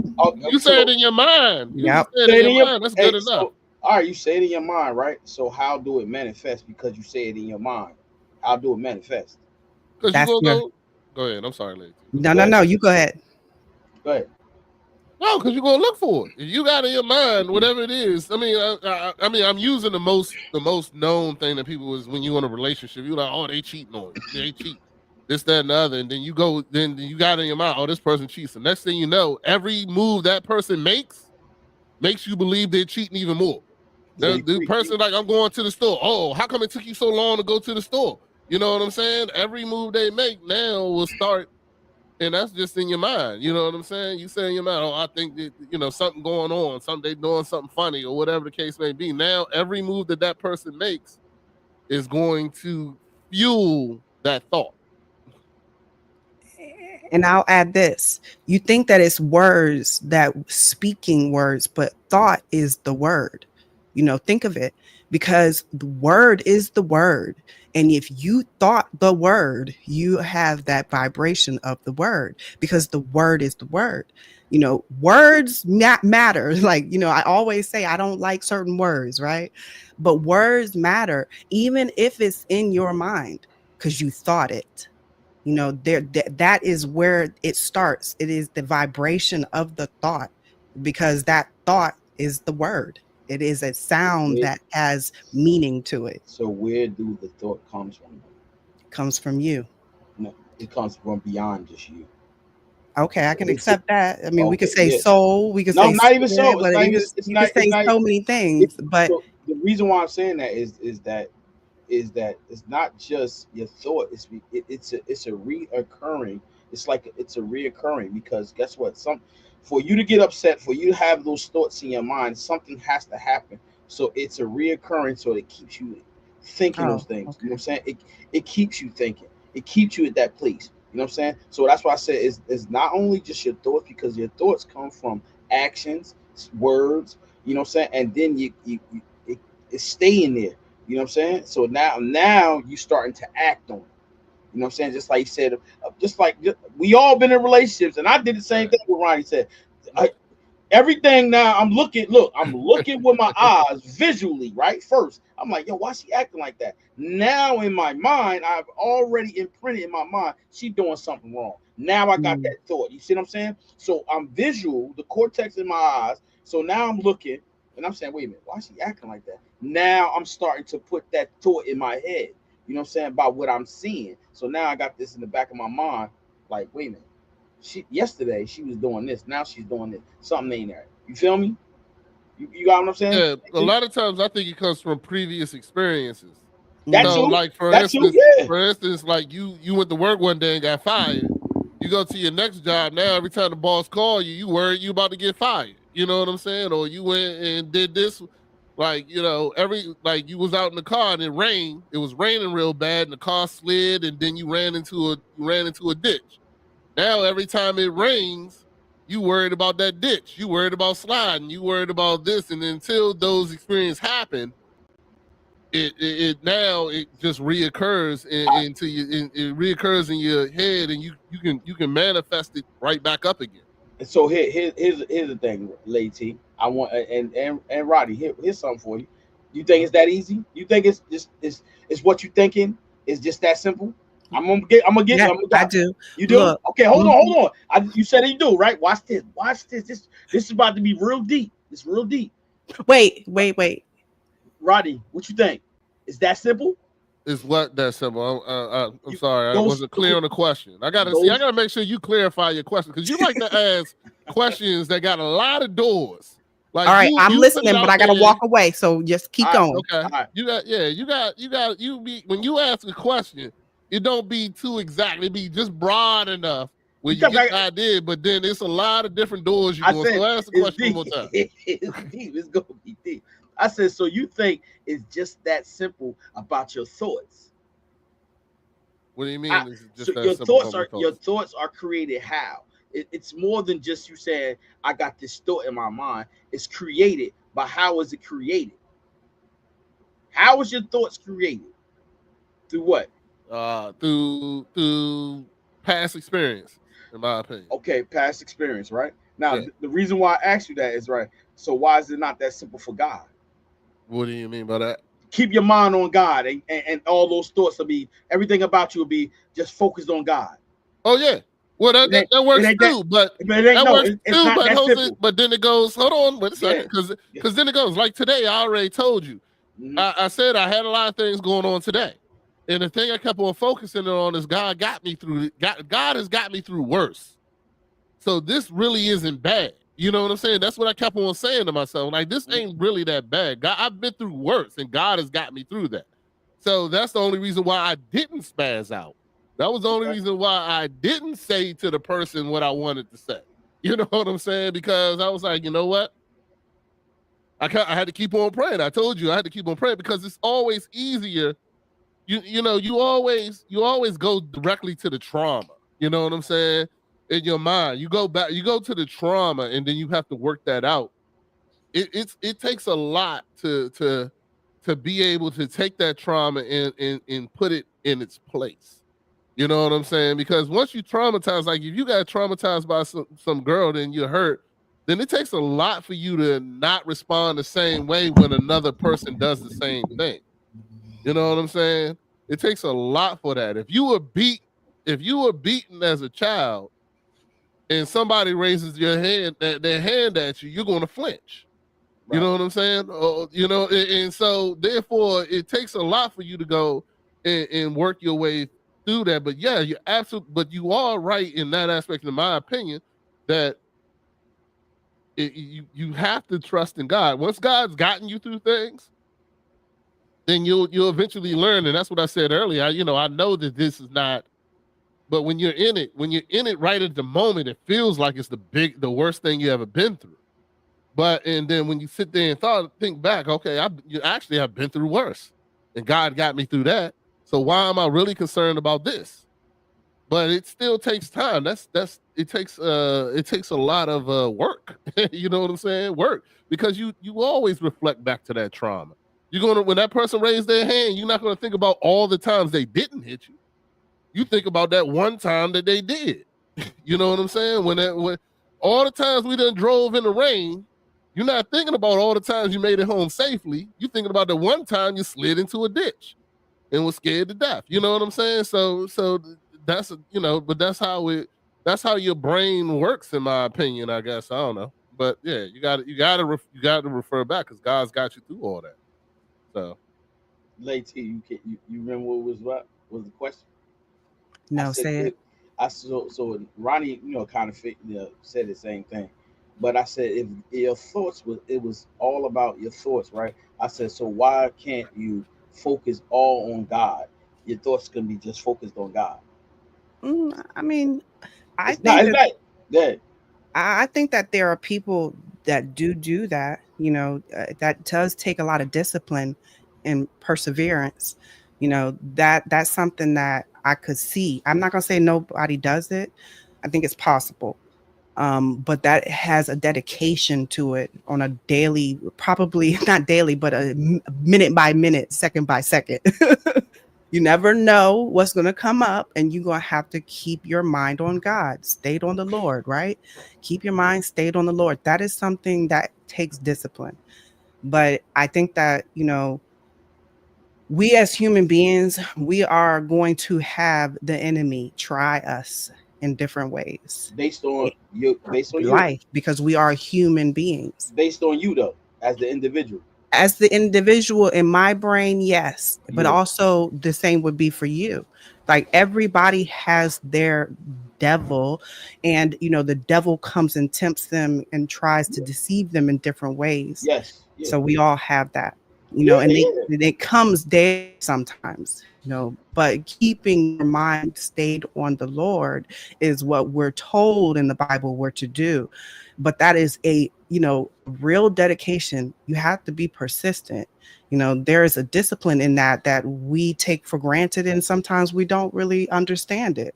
You say it in your mind. Yep. You say it in your mind. That's good enough. So, all right, you say it in your mind, right? So how do it manifest? Because you say it in your mind. How do it manifest? Because you go ahead. I'm sorry, lady. No. You go ahead. Go ahead. No, because you're gonna look for it. If you got in your mind, whatever it is. I mean, I'm using the most known thing that people is when you in a relationship. You're like, oh, they cheating on you. They cheat. This, that, and the other, and then you got in your mind, oh, this person cheats. The next thing you know, every move that person makes you believe they're cheating even more. The person, like, I'm going to the store. Oh, how come it took you so long to go to the store? You know what I'm saying? Every move they make now will start, and that's just in your mind. You know what I'm saying? You say in your mind, oh, I think that, something going on, they doing something funny, or whatever the case may be. Now, every move that person makes is going to fuel that thought. And I'll add this. You think that it's words, that speaking words, but thought is the word. Think of it, because the word is the word. And if you thought the word, you have that vibration of the word, because the word is the word. Words matter. Like, I always say I don't like certain words, right? But words matter, even if it's in your mind, because you thought it. That is where it starts. It is the vibration of the thought, because that thought is the word. It is a sound that has meaning to it. So where do the thought comes from? It comes from you. No, it comes from beyond just you. Okay, I can accept that. I mean, we could say yeah. soul, we could No, say not even spirit, soul. but It's you not. could say It's not. so many things. But So the reason why I'm saying that is that it's not just your thought. It's a reoccurring. It's like it's a reoccurring, because guess what? For you to get upset, for you to have those thoughts in your mind, something has to happen. So it's a reoccurring. So it keeps you thinking those things. okay. You know what I'm saying? It keeps you thinking. It keeps you at that place. You know what I'm saying? So that's why I said it's not only just your thoughts, because your thoughts come from actions, words. You know what I'm saying? And then it's staying there. You know what I'm saying? So now you starting to act on it. You know what I'm saying? Just like you said, we all been in relationships, and I did the same thing with Ronnie said. Everything now I'm looking with my eyes visually, right? First, I'm like, yo, why she acting like that? Now in my mind, I've already imprinted in my mind, she doing something wrong. Now I got that thought. You see what I'm saying? So I'm visual, the cortex in my eyes. So now I'm looking and I'm saying, wait a minute, why is she acting like that? Now I'm starting to put that thought in my head, you know what I'm saying, about what I'm seeing. So now I got this in the back of my mind, like, wait a minute. Yesterday she was doing this, now she's doing this. Something ain't there. You feel me? You got what I'm saying? Yeah, a lot of times I think it comes from previous experiences. That So, too. like for That instance, too, yeah. like you went to work one day and got fired. You go to your next job now. Every time the boss call you, you worried you about to get fired. You know what I'm saying? Or you went and did this, like like you was out in the car and it rained. It was raining real bad, and the car slid, and then you ran into a ditch. Now every time it rains, you worried about that ditch. You worried about sliding. You worried about this, and until those experiences happen, it now it just reoccurs into you. It reoccurs in your head, and you can manifest it right back up again. And so here's the thing, Lady. I want and Roddy, here's something for you. You think it's that easy? You think it's just it's what you thinking? It's just that simple? I'm gonna get. yeah, I do. You do? Look, Okay, hold on. You said you do, right? Watch this. This is about to be real deep. It's real deep. Wait. Roddy, what you think? Is that simple? Is what that simple? I'm sorry, I wasn't clear on the question. I gotta make sure you clarify your question, because you like to ask questions that got a lot of doors. Like, all right, I'm listening, but I gotta walk away. So just keep going. Okay. Right. When you ask a question, it don't be too exact. It be just broad enough where you get the idea, but then it's a lot of different doors you go. So ask the question one more time. It's deep. It's gonna be deep. I said, so you think it's just that simple about your thoughts? What do you mean? Your thoughts are created how? It's more than just you saying, I got this thought in my mind. It's created, but how is it created? How is your thoughts created? Through what? Through past experience, in my opinion. Okay, past experience, right? Now, the reason why I asked you that is, right, so why is it not that simple for God? What do you mean by that? Keep your mind on God, and all those thoughts will be, everything about you will be just focused on God. Oh, yeah. Well, that works too, but then it goes, hold on, wait a second, because then it goes, like today, I already told you. Mm-hmm. I said I had a lot of things going on today. And the thing I kept on focusing on is God has got me through worse. So this really isn't bad. You know what I'm saying? That's what I kept on saying to myself. Like, this ain't really that bad. God, I've been through worse, and God has got me through that. So that's the only reason why I didn't spaz out. That was the only reason why I didn't say to the person what I wanted to say. You know what I'm saying? Because I was like, you know what? I had to keep on praying. I told you I had to keep on praying, because it's always easier. You always go directly to the trauma. You know what I'm saying? in your mind. You go back, you go to the trauma, and then you have to work that out. It takes a lot to be able to take that trauma and put it in its place. You know what I'm saying? Because once you traumatize, like if you got traumatized by some girl, then you're hurt, then it takes a lot for you to not respond the same way when another person does the same thing. You know what I'm saying? It takes a lot for that. If you were beaten as a child and somebody raises their hand at you, you're going to flinch. Right. You know what I'm saying? You know, and so therefore it takes a lot for you to go and work your way through that. But yeah, but you are right in that aspect, in my opinion, that you have to trust in God. Once God's gotten you through things, then you'll eventually learn. And that's what I said earlier. I know that this is not, but when you're in it right at the moment, it feels like it's the worst thing you ever been through. And then when you sit there and think back, okay, I've been through worse, and God got me through that. So why am I really concerned about this? But it still takes time. It takes a lot of work. You know what I'm saying? Work, because you always reflect back to that trauma. When that person raised their hand, you're not gonna think about all the times they didn't hit you. You think about that one time that they did. You know what I'm saying? When all the times we done drove in the rain, you're not thinking about all the times you made it home safely. You're thinking about the one time you slid into a ditch and was scared to death. You know what I'm saying? So that's but that's how your brain works, in my opinion. I guess, I don't know, but yeah, you got to refer back, because God's got you through all that. So, Late you remember what was the question? No, say it. So Ronnie, kind of said the same thing, but I said if your thoughts it was all about your thoughts, right? I said, so why can't you focus all on God? Your thoughts can be just focused on God. I mean, I think that there are people that do that. That does take a lot of discipline and perseverance. That's something that I could see. I'm not gonna say nobody does it. I think it's possible. But that has a dedication to it on a daily, probably not daily, but a minute by minute, second by second. You never know what's going to come up, and you're going to have to keep your mind on God, stayed on the Lord, right? Keep your mind stayed on the Lord. That is something that takes discipline. But I think that, we as human beings, we are going to have the enemy try us in different ways. Based on life, because we are human beings. Based on you, though, as the individual. As the individual, in my brain, yes. But also the same would be for you. Like, everybody has their devil, and the devil comes and tempts them and tries to deceive them in different ways. Yes. So we all have that. And it comes there sometimes, but keeping your mind stayed on the Lord is what we're told in the Bible we're to do. But that is a, real dedication. You have to be persistent. There is a discipline in that we take for granted, and sometimes we don't really understand it.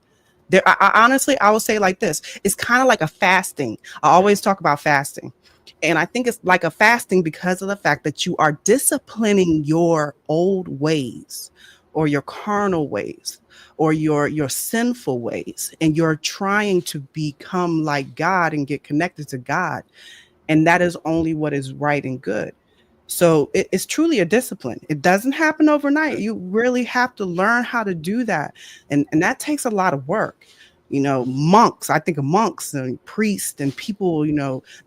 Honestly, I will say like this. It's kind of like a fasting. I always talk about fasting. And I think it's like a fasting because of the fact that you are disciplining your old ways, or your carnal ways, or your sinful ways. And you're trying to become like God and get connected to God. And that is only what is right and good. So it's truly a discipline. It doesn't happen overnight. You really have to learn how to do that. And that takes a lot of work. Monks, I think of monks and priests and people,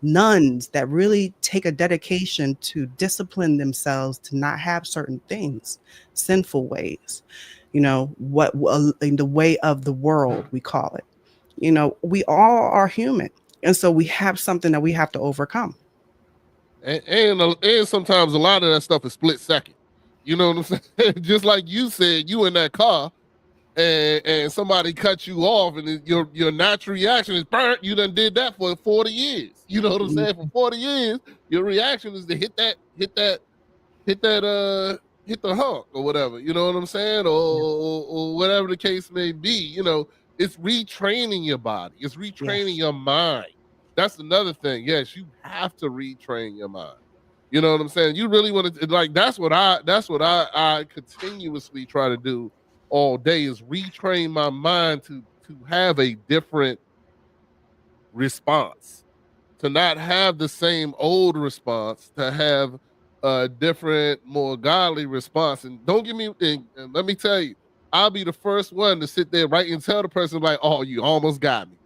nuns that really take a dedication to discipline themselves to not have certain things, sinful ways, what in the way of the world, we call it. We all are human. And so we have something that we have to overcome. And sometimes a lot of that stuff is split second. You know what I'm saying? Just like you said, you in that car, and somebody cut you off, and your natural reaction is burnt. You done did that for 40 years. You know what I'm saying? For 40 years, your reaction is to hit the hump or whatever. You know what I'm saying? Or whatever the case may be. it's retraining your body. It's retraining Yes. your mind. That's another thing. Yes, you have to retrain your mind. You know what I'm saying? You really want to like that's what I continuously try to do all day is retrain my mind to have a different response, to not have the same old response, to have a different, more godly response. And don't give me, and let me tell you, I'll be the first one to sit there right and tell the person like, "Oh, you almost got me.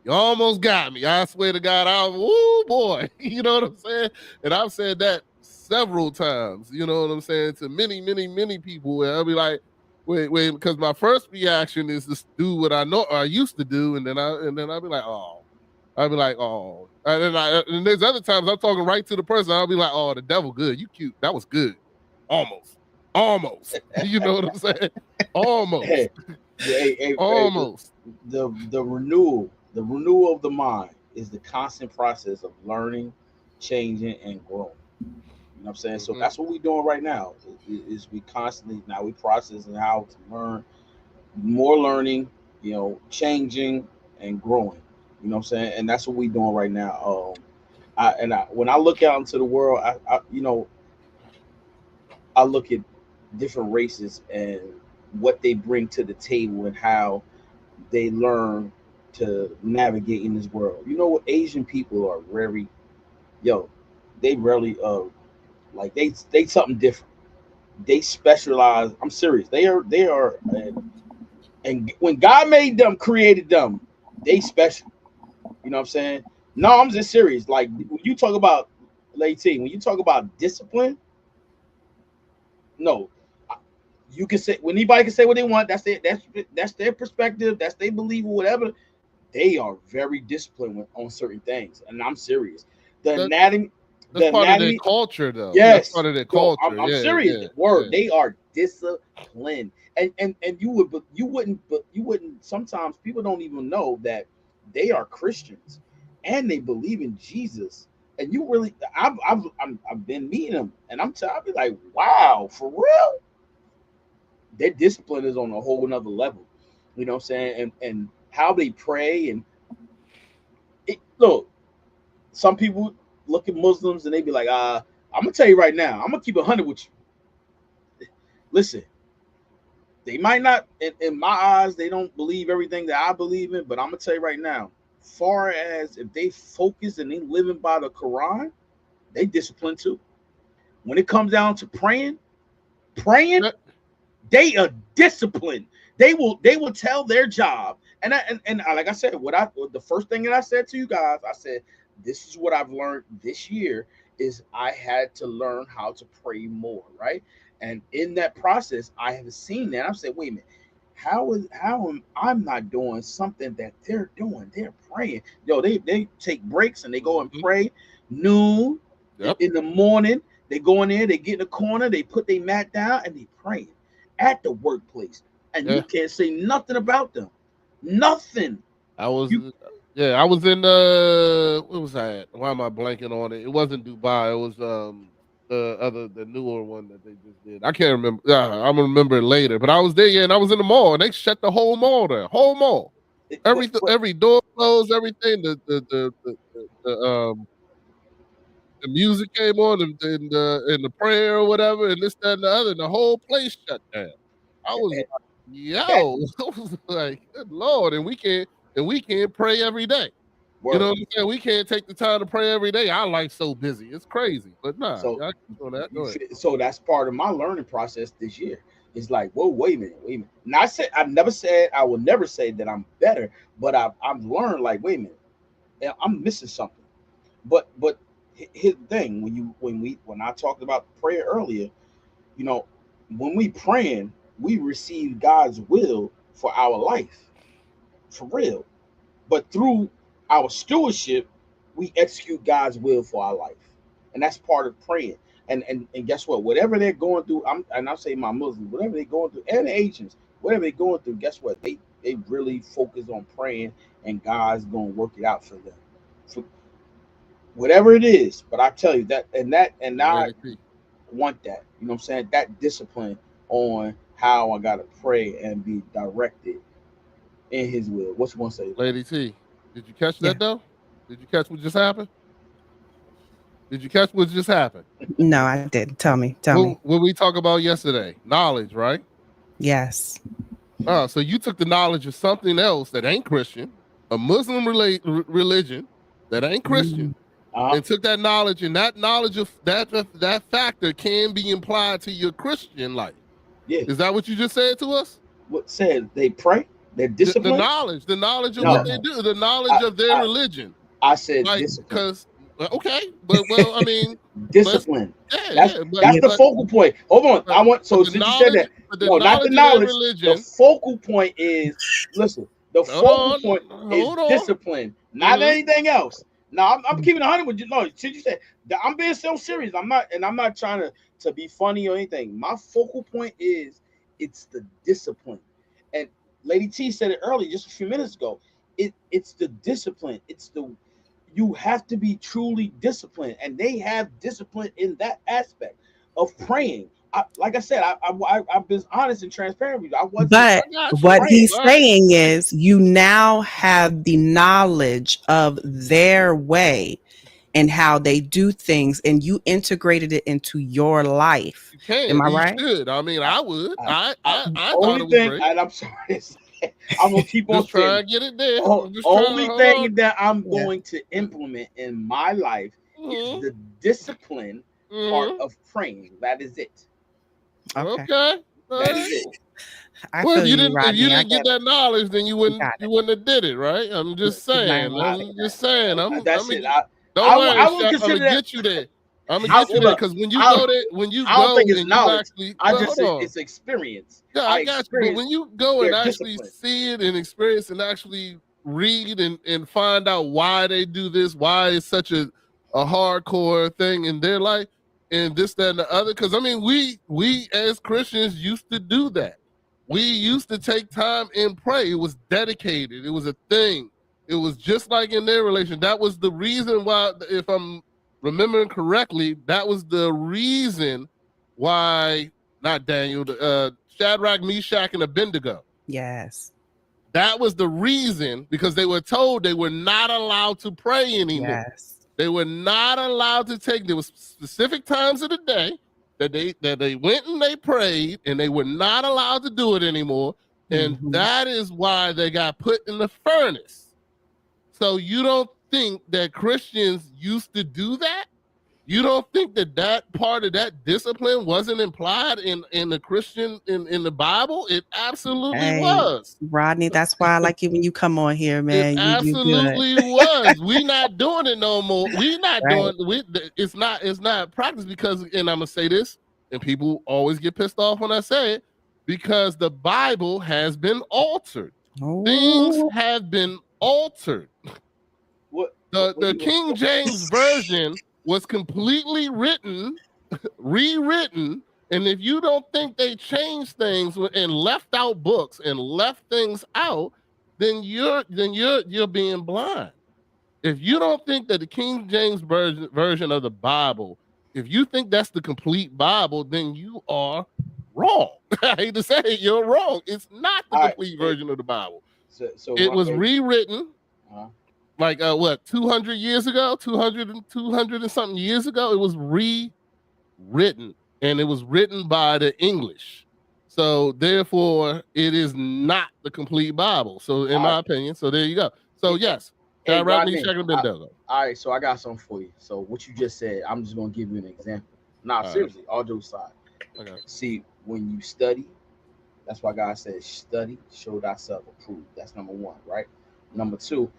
You almost got me. I swear to God, oh boy." You know what I'm saying? And I've said that several times. You know what I'm saying to many, many, many people. Where I'll be like, wait, because my first reaction is to do what I know I used to do, and then I'll be like, oh. I'll be like, oh, and there's other times I'm talking right to the person. I'll be like, oh, the devil, good, you cute, that was good, almost. You know what I'm saying? Almost, Hey, almost. the renewal of the mind is the constant process of learning, changing, and growing. You know what I'm saying? So Mm-hmm. that's what we're doing right now. Is we constantly now we processing how to learn more, learning, changing and growing. You know what I'm saying? And that's what we're doing right now. When I look out into the world, I look at different races and what they bring to the table and how they learn to navigate in this world. You know what? Asian people are very, yo, they rarely like they something different. They specialize. I'm serious. They are, and when God made them, created them, they special. You know what I'm saying? No, I'm just serious. Like when you talk about Lady, when you talk about discipline, no, you can say when anybody can say what they want. That's their perspective. That's their belief or whatever. They are very disciplined on certain things, and I'm serious. The That, anatomy, that's the part of their anatomy. culture, though. That's Yes, part of their yo, culture. I'm Yeah, serious. yeah, Word, yeah. they are disciplined, and you wouldn't. Sometimes people don't even know that they are Christians, and they believe in Jesus. And you really, I've been meeting them, and I'll be like, wow, for real. Their discipline is on a whole another level. You know what I'm saying? And how they pray and look, some people look at Muslims and they be like, I'm gonna tell you right now, I'm gonna keep 100 with you. Listen, they might not, in my eyes, they don't believe everything that I believe in, but I'm gonna tell you right now, far as if they focus and they living by the Quran, they disciplined too. When it comes down to praying, That- they are disciplined. They will tell their job. And like I said, the first thing that I said to you guys, I said, this is what I've learned this year is I had to learn how to pray more, right? And in that process, I have seen that. I've said, wait a minute, how am I'm not doing something that they're doing? They're praying. Yo, they take breaks and they go and Mhm. pray noon Yep. in the morning. They go in there, they get in the corner, they put their mat down, and they praying at the workplace, and you Yeah. can't say nothing about them. Nothing. I was, You I was in what was I at? Why am I blanking on it? It wasn't Dubai. It was the newer one that they just did. I can't remember. I'm gonna remember it later. But I was there, yeah, and I was in the mall, and they shut the whole mall down. Whole mall. Every door closed. Everything. The music came on and the prayer or whatever, and this, that, and the other, and the whole place shut down. I was like, that yo, I was like, good Lord, and we can't pray every day. You know word. what I'm saying? We can't take the time to pray every day. Our life's so busy. It's crazy. But nah, So y'all keep doing that. Go ahead. so that's part of my learning process this year. It's like, whoa, wait a minute. Not said I've never said I will never say that I'm better, but I've learned like, wait a minute, I'm missing something. But here's the thing: when I talked about prayer earlier, you know, when we praying, we receive God's will for our life, for real. But through our stewardship, we execute God's will for our life, and that's part of praying. And guess what? Whatever they're going through, I say my Muslims, whatever they're going through, and the Asians, whatever they're going through, guess what? They really focus on praying, and God's going to work it out for them. For whatever it is. But I tell you and Yeah, I let it be. want that. You know what I'm saying? That discipline on how I gotta pray and be directed in His will. What you want to say? Lady T, did you catch Yeah. that though? Did you catch what just happened? Did you catch what just happened? No, I didn't. Tell me. Tell me. What we talked about yesterday? Knowledge, right? Yes. So you took the knowledge of something else that ain't Christian, a Muslim religion that ain't Christian, and took that knowledge, and that knowledge of that factor can be implied to your Christian life. Yeah. Is that what you just said to us? What said they pray? They're disciplined. The knowledge of No. what they do, the knowledge of their religion. I said Like, discipline. because okay, but well, I mean, discipline. That's the focal point. Hold on, I want since you said that. No, not the knowledge. The focal point is listen. The focal point is discipline, not anything else. Now I'm keeping 100 with you. No, since you said that, I'm being so serious. I'm not trying to be funny or anything. My focal point is it's the discipline. And Lady T said it earlier, just a few minutes ago. It's the discipline. You have to be truly disciplined, and they have discipline in that aspect of praying. Like I said, I've been honest and transparent with you. But what he's saying is, you now have the knowledge of their way and how they do things, and you integrated it into your life. Am I right? Should. I mean, I would. I only thing, and I'm sorry. I'm gonna keep on trying to get it there. Only thing that I'm going to implement in my life is the discipline part of praying. That is it. Okay. That is it. Well, if you didn't get that knowledge, then you wouldn't have did it, right? I'm just saying. That's it. Don't worry, I'm gonna get you there. I'm gonna get you there because when you go there, I don't think it's knowledge. I just say it's experience. Yeah, I got you. But when you go and actually see it and experience and actually read and find out why they do this, why it's such a hardcore thing in their life, and this, that, and the other. Because I mean, we as Christians used to do that. We used to take time and pray. It was dedicated. It was a thing. It was just like in their relation. That was the reason why, if I'm remembering correctly, that was the reason why, not Daniel, Shadrach, Meshach, and Abednego. Yes. That was the reason, because they were told they were not allowed to pray anymore. Yes. They were not allowed to take, there was specific times of the day that they went and they prayed, and they were not allowed to do it anymore. And that is why they got put in the furnace. So you don't think that Christians used to do that? You don't think that part of that discipline wasn't implied in the Christian in the Bible? It absolutely was. Rodney, that's why I like it when you come on here, man. It absolutely was. We not doing it no more. We not doing it's not practice because, and I'm gonna say this, and people always get pissed off when I say it, because the Bible has been altered. Things have been altered. The King James Version was completely rewritten, and if you don't think they changed things and left out books and left things out, then you're being blind. If you don't think that the King James version of the Bible, if you think that's the complete Bible, then you are wrong. I hate to say it, you're wrong. It's not the complete version of the Bible. So it was rewritten. Like 200 years ago, 200 and something years ago, it was rewritten, and it was written by the English. So therefore, it is not the complete Bible. So in my opinion, so there you go. So yes, Rodney, all right. So I got something for you. So what you just said, I'm just gonna give you an example. Seriously, all jokes aside. Okay. See, when you study, that's why God says, "Study, show thyself approved." That's number one, right? Number two,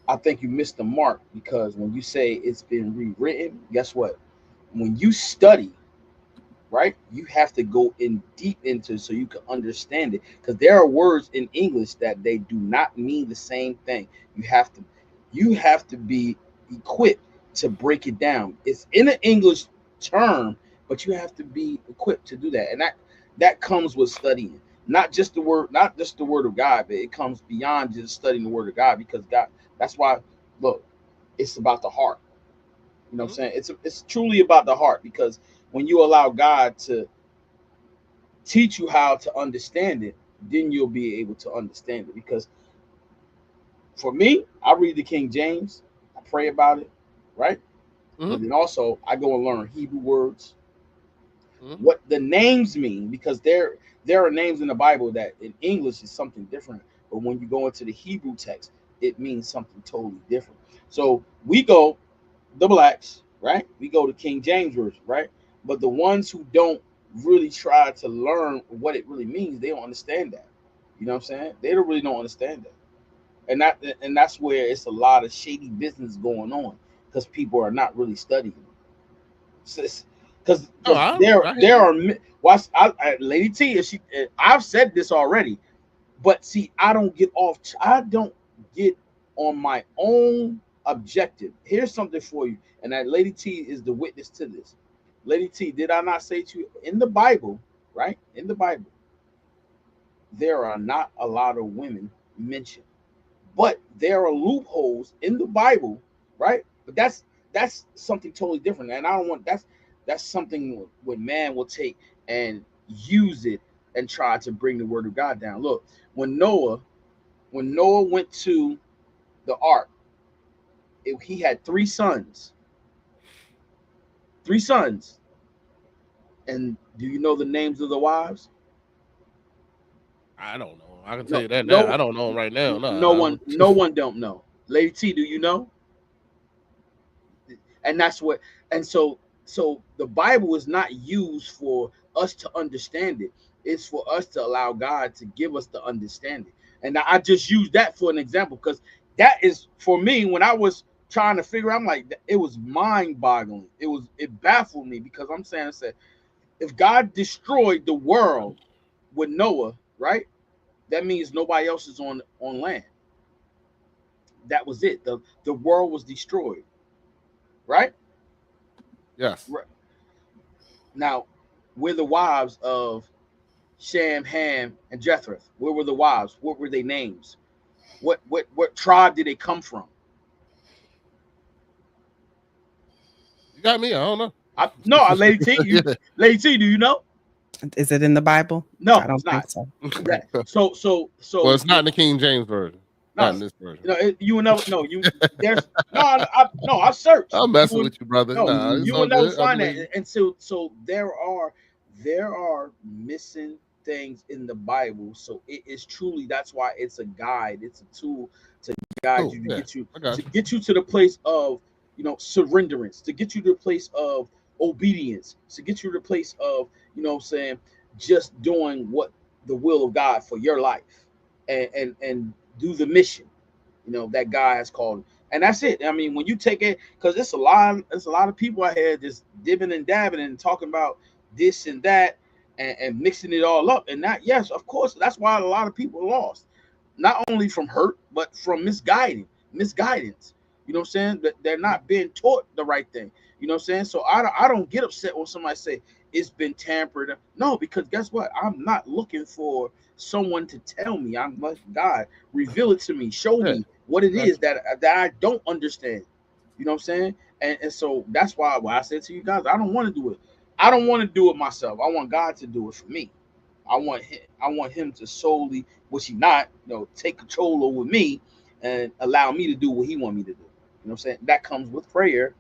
I think you missed the mark, because when you say it's been rewritten, guess what? When you study, right, you have to go in deep into so you can understand it, because there are words in English that they do not mean the same thing. You have to be equipped to break it down. It's in an English term, but you have to be equipped to do that, and that comes with studying. Not just the word of God, but it comes beyond just studying the word of God, because God. That's why, look, it's about the heart. You know what I'm saying? It's truly about the heart, because when you allow God to teach you how to understand it, then you'll be able to understand it. Because For me, I read the King James. I pray about it, right? Mhm. But then also I go and learn Hebrew words, Mhm. what the names mean, because there are names in the Bible that in English is something different, but when you go into the Hebrew text, it means something totally different. So we go the blacks, right? We go to King James version, right? But the ones who don't really try to learn what it really means, they don't understand that. You know what I'm saying? They don't really don't understand that. And that's where it's a lot of shady business going on because people are not really studying. Because Oh, I hear there you. are watch Lady T is she I've said this already, but see I don't get on my own objective. Here's something for you, and that Lady T is the witness to this. Lady T, did I not say to you in the Bible, right? In the Bible, there are not a lot of women mentioned, but there are loopholes in the Bible, right? But that's something totally different, and I don't want that's something when man will take and use it and try to bring the word of God down. Look, when Noah when Noah went to the ark, he had three sons, and do you know the names of the wives? I don't know. I can tell No, you that now. I no, don't know him right now. no one don't know. Lady T, do you know? And that's what and so the Bible is not used for us to understand it. It's for us to allow God to give us the understanding. And I just use that for an example because that is for me when I was trying to figure out, I'm like, it was mind-boggling. It baffled me because I'm saying, I said, if God destroyed the world with Noah, right? That means nobody else is on land. That was it. The world was destroyed, right? Yes. Right. Now, we're the wives of Shem, Ham, and Jetheth. Where were the wives? What were their names? What tribe did they come from? You got me. I don't know. No, Lady T, Yeah. Lady T, do you know? Is it in the Bible? I No, it's don't think not. so. That Well, it's not in the King James version. no, Not in this version. you will never no you there's no I searched I'm you messing would with you, brother. no Nah, it's you all will never good. I find that, believe you. and so there are missing things in the Bible. So it is truly, that's why it's a guide, it's a tool to guide Cool. you, Yeah, I got you. to the place of surrenderance, to get you to the place of obedience, to get you to the place of what I'm saying, just doing what the will of God for your life, and do the mission that God has called. And that's it. I mean, when you take it, because it's a lot of people out here just dibbing and dabbing and talking about this and that, and mixing it all up. And that, yes, of course, that's why a lot of people are lost, not only from hurt, but from misguidance. You know what I'm saying? That they're not being taught the right thing. You know what I'm saying? So I don't get upset when somebody say it's been tampered. No, because guess what? I'm not looking for someone to tell me. I'm like, God, reveal it to me, show Yeah, me what it got is that I don't understand. You know what I'm saying? And so that's why I said to you guys, I don't want to do it. I don't want to do it myself. I want God to do it for me. I want him to solely, which he not, take control over me and allow me to do what he want me to do. You know what I'm saying? That comes with prayer.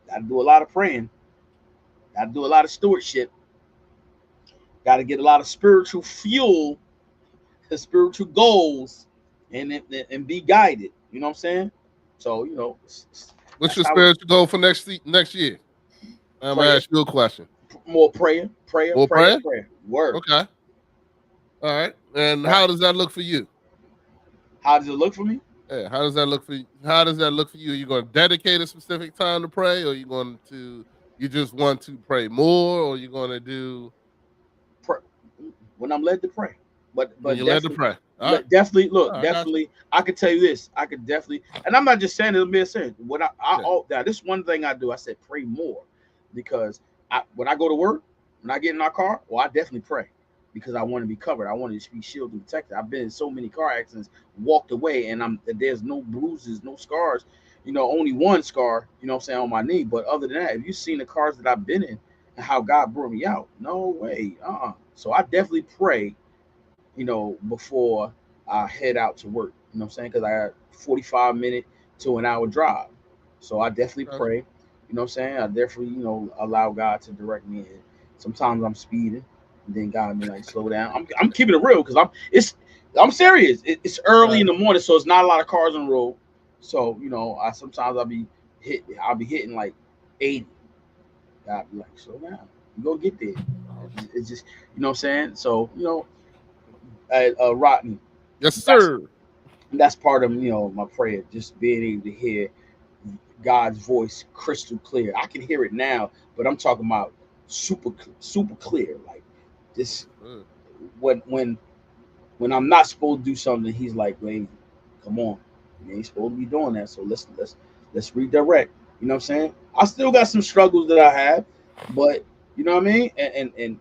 Gotta do a lot of praying. Gotta do a lot of stewardship. Gotta get a lot of spiritual fuel, the spiritual goals, and be guided. You know what I'm saying? So What's that's your how spiritual goal for next year? I'm gonna prayer, ask you a question. more prayer, prayer, More prayer, prayer? prayer. Word. Okay. All right. And That, how does that look for you? how does it look for me? Yeah, how does that look for you? How does that look for you? Are you going to dedicate a specific time to pray, or you just want to pray more, or you going to do Pray, when I'm led to pray, when but you're led to definitely, pray? All right. definitely All look, right, I got definitely. I could tell you this. I could definitely, and I'm not just saying it. I'm being serious. What you. Yeah. now this one thing I do. I said pray more, because when I go to work, when I get in our car, well, I definitely pray because I want to be covered. I want to be shielded and protected. I've been in so many car accidents, walked away, and there's no bruises, no scars. Only one scar. What I'm saying, on my knee. But other than that, if you've seen the cars that I've been in and how God brought me out, no way. So I definitely pray before I head out to work. You know what I'm saying? Because I got 45 minute to an hour drive. So I definitely Gotcha. pray. You know what I'm saying? I definitely, allow God to direct me. And sometimes I'm speeding, and then God be like, slow down. I'm keeping it real because I'm serious. It's early Right. in the morning, so it's not a lot of cars on the road. So I sometimes I'll be hitting like 80. God be like, slow down. You go get there. It's just you know what I'm saying. So Rodney, Yes, that's sir. that's part of my prayer, just being able to hear God's voice crystal clear. I can hear it now, but I'm talking about super clear. Like this Good. when I'm not supposed to do something, he's like, "Wait, come on, you ain't supposed to be doing that." So let's redirect. You know what I'm saying? I still got some struggles that I have, but you know what I mean. And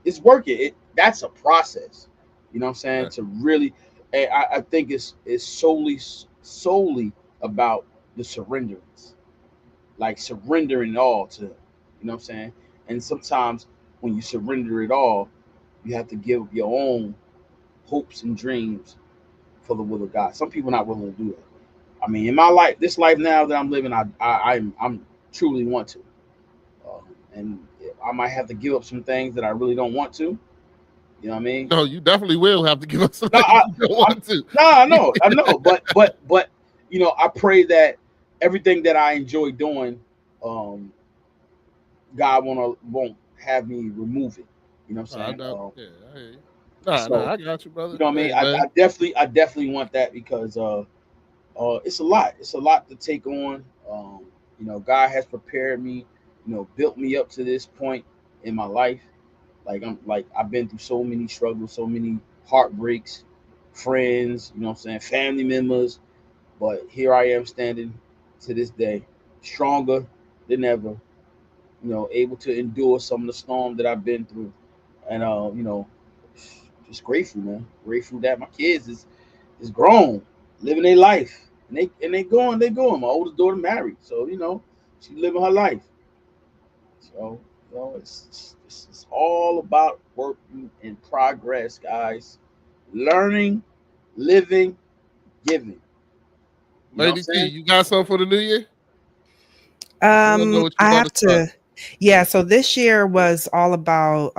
it's working. That's a process. You know what I'm saying? Yeah. To really, and I think it's solely about the surrenderance, like surrendering it all to, you know what I'm saying. And sometimes when you surrender it all, you have to give your own hopes and dreams for the will of God. Some people not willing to do that. I mean, in my life, this life now that I'm living, I'm truly want to, and I might have to give up some things that I really don't want to. You know what I mean? No, you definitely will have to give us some No, things you don't I'm want to. no, I know, but I pray that everything that I enjoy doing, um, God won't have me remove it. You know what I'm I saying? know. Yeah, I hear you. Nah, So I got you, you brother. know what I mean? Hey, man. I definitely want that because it's a lot. It's a lot to take on. God has prepared me, built me up to this point in my life. Like I've been through so many struggles, so many heartbreaks, friends, you know what I'm saying, family members, but here I am standing to this day, stronger than ever, able to endure some of the storm that I've been through. And just grateful, man. Grateful that my kids is grown, living their life, and they going. My oldest daughter married, so she's living her life. So it's all about working in progress, guys. Learning, living, giving. You know what I'm Lady T, saying? you got something for the new year? I want to know what you I about have to start. to, yeah. So this year was all about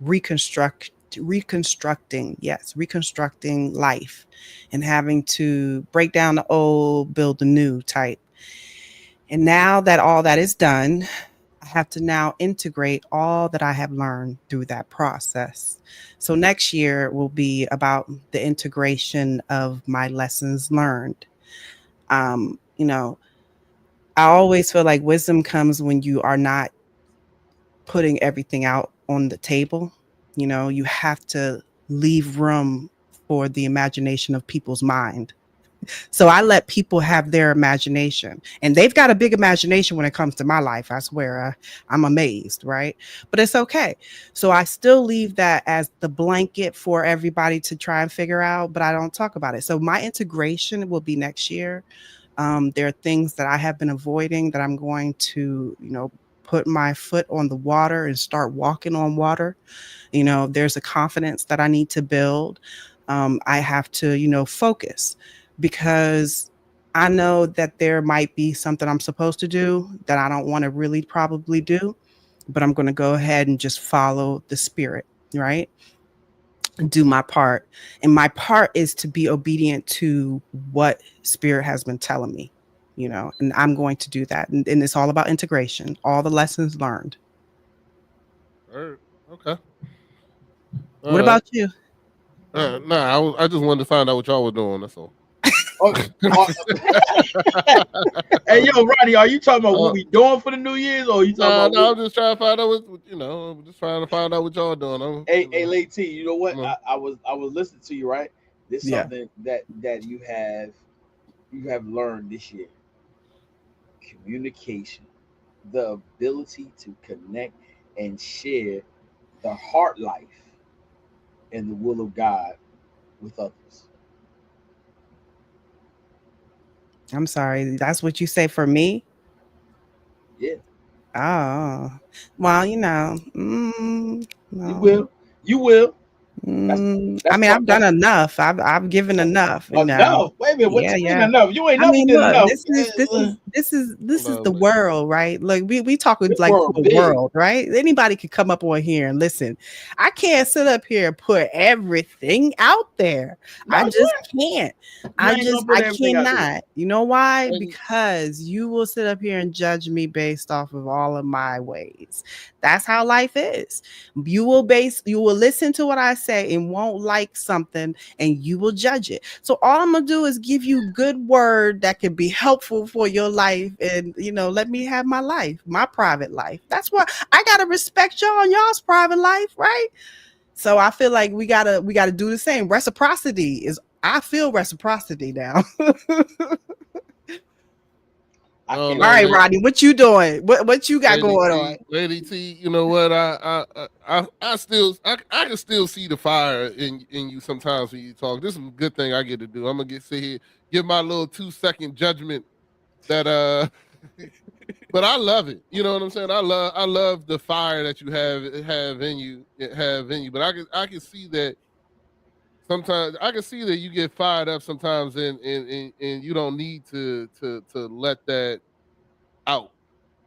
reconstructing, yes, reconstructing life and having to break down the old, build the new type. And now that all that is done, I have to now integrate all that I have learned through that process. So next year will be about the integration of my lessons learned. Um, you know, I always feel like wisdom comes when you are not putting everything out on the table. You have to leave room for the imagination of people's mind. So I let people have their imagination, and they've got a big imagination when it comes to my life. I swear, I'm amazed, right? But it's okay. So I still leave that as the blanket for everybody to try and figure out, but I don't talk about it. So my integration will be next year. There are things that I have been avoiding that I'm going to, put my foot on the water and start walking on water. There's a confidence that I need to build. I have to, focus because I know that there might be something I'm supposed to do that I don't want to really probably do, but I'm going to go ahead and just follow the spirit, right? Do my part. And my part is to be obedient to what spirit has been telling me, and I'm going to do that. And it's all about integration, all the lessons learned. All right. Okay. What All right. about you? Nah, I just wanted to find out what y'all were doing. That's all. Oh, oh, hey, yo, Roddy, are you talking about what uh, we doing for the New Year's, or are you talking nah, about nah, what? I'm just trying to find out I'm just trying to find out what y'all doing. Hey, Late T, you know what? Come on. I was listening to you, right? This Yeah. something that you have learned this year. Communication, the ability to connect and share the heart life and the will of God with others. I'm sorry. That's what you say for me? Yeah, Oh, well, you no. will. You will. I mean, I've done enough. I've given enough. You know. Enough. Wait a minute. What Yeah, you mean yeah. enough? You ain't I never mean, did look, enough. this is the Love it. world, right? Like we talking This like to world the big. world, right? Anybody could come up on here and listen. I can't sit up here and put everything out there. No, I you just can't. ain't gonna put I everything out there. cannot. You know why? And- Because you will sit up here and judge me based off of all of my ways. That's how life is. You will listen to what I say and won't like something and you will judge it. So all I'm gonna do is give you good word that can be helpful for your life, and let me have my life, my private life. That's why I gotta respect y'all and y'all's private life, right? So I feel like we gotta do the same. I feel reciprocity now. All right, Rodney, what you doing? What you got going on? Lady T, you know what? I can still see the fire in you sometimes when you talk. This is a good thing I get to do. I'm gonna sit here, give my little 2-second judgment that but I love it. You know what I'm saying? I love the fire that you have in you. But I can see that sometimes you get fired up sometimes and you don't need to let that out.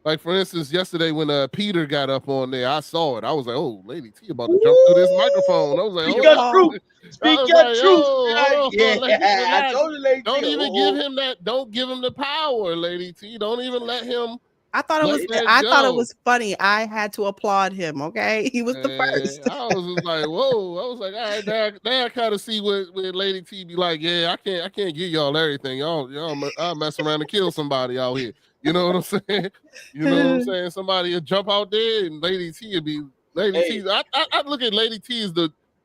Like for instance, yesterday when Peter got up on there, I saw it. I was like, "Oh, Lady T about to jump through this microphone." I was like, Speak "Oh, your truth. Speak your like, truth. oh, I told you, Lady don't T. even give him that. Don't give him the power, Lady T. Don't even let him. I thought it was funny. I had to applaud him. Okay, he was the first. I was just like, whoa. I was like, all right, now I kind of see what Lady T be like. Yeah, I can't give y'all everything. I'll mess around and kill somebody out here. You know what I'm saying? You know what I'm saying? Somebody will jump out there and Lady T would be Lady T. I look at Lady T as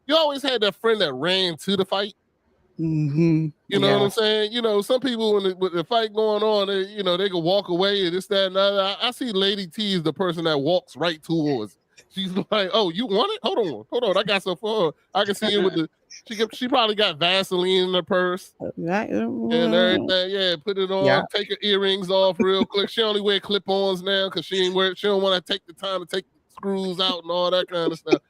you always had that friend that ran to the fight. Mm-hmm. You know what I'm saying? Some people with the fight going on, they can walk away and this, that, and other. I see Lady T as the person that walks right towards. She's like, "Oh, you want it? Hold on. I got some for her." I can see it with she probably got Vaseline in her purse and everything. Yeah, put it on. Yeah. Take her earrings off real quick. She only wear clip-ons now because she don't want to take the time to take the screws out and all that kind of stuff.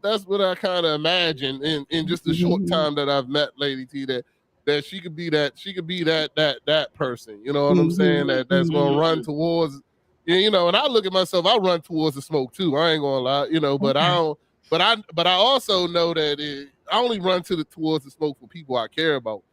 That's what I kind of imagine in just the short time that I've met Lady T, that she could be that person. You know what I'm saying? That's gonna run towards, and I look at myself, I run towards the smoke too. I ain't gonna lie, but I don't. But I also know that I only run towards the smoke for people I care about.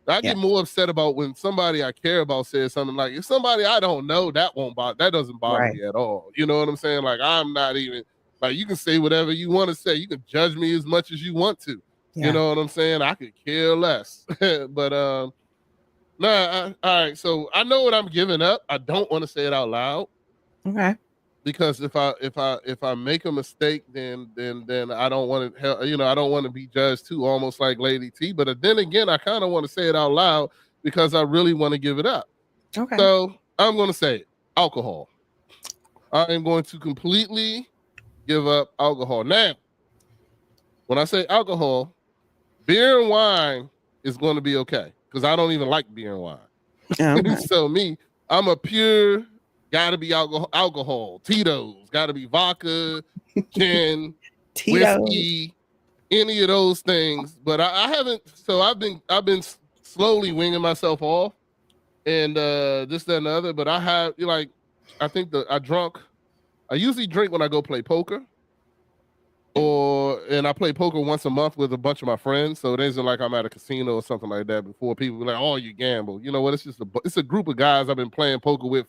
I get more upset about when somebody I care about says something like, if somebody I don't know, that doesn't bother me at all. You know what I'm saying? Like I'm not even. Like you can say whatever you want to say. You can judge me as much as you want to. Yeah. You know what I'm saying? I could care less. But all right. So I know what I'm giving up. I don't want to say it out loud. Okay. Because if I make a mistake, then I don't want to. I don't want to be judged too, almost like Lady T. But then again, I kind of want to say it out loud because I really want to give it up. Okay. So I'm going to say it. Alcohol. I am going to completely give up alcohol. Now, when I say alcohol, beer and wine is going to be okay because I don't even like beer and wine. Okay. So I'm a pure, gotta be alcohol. Tito's, gotta be vodka, gin, whiskey, any of those things. But I haven't. So I've been slowly winging myself off, and this, that, and the other. But I usually drink when I go play poker, and I play poker once a month with a bunch of my friends. So it isn't like I'm at a casino or something like that. Before people be like, "Oh, you gamble." You know what? It's just it's a group of guys I've been playing poker with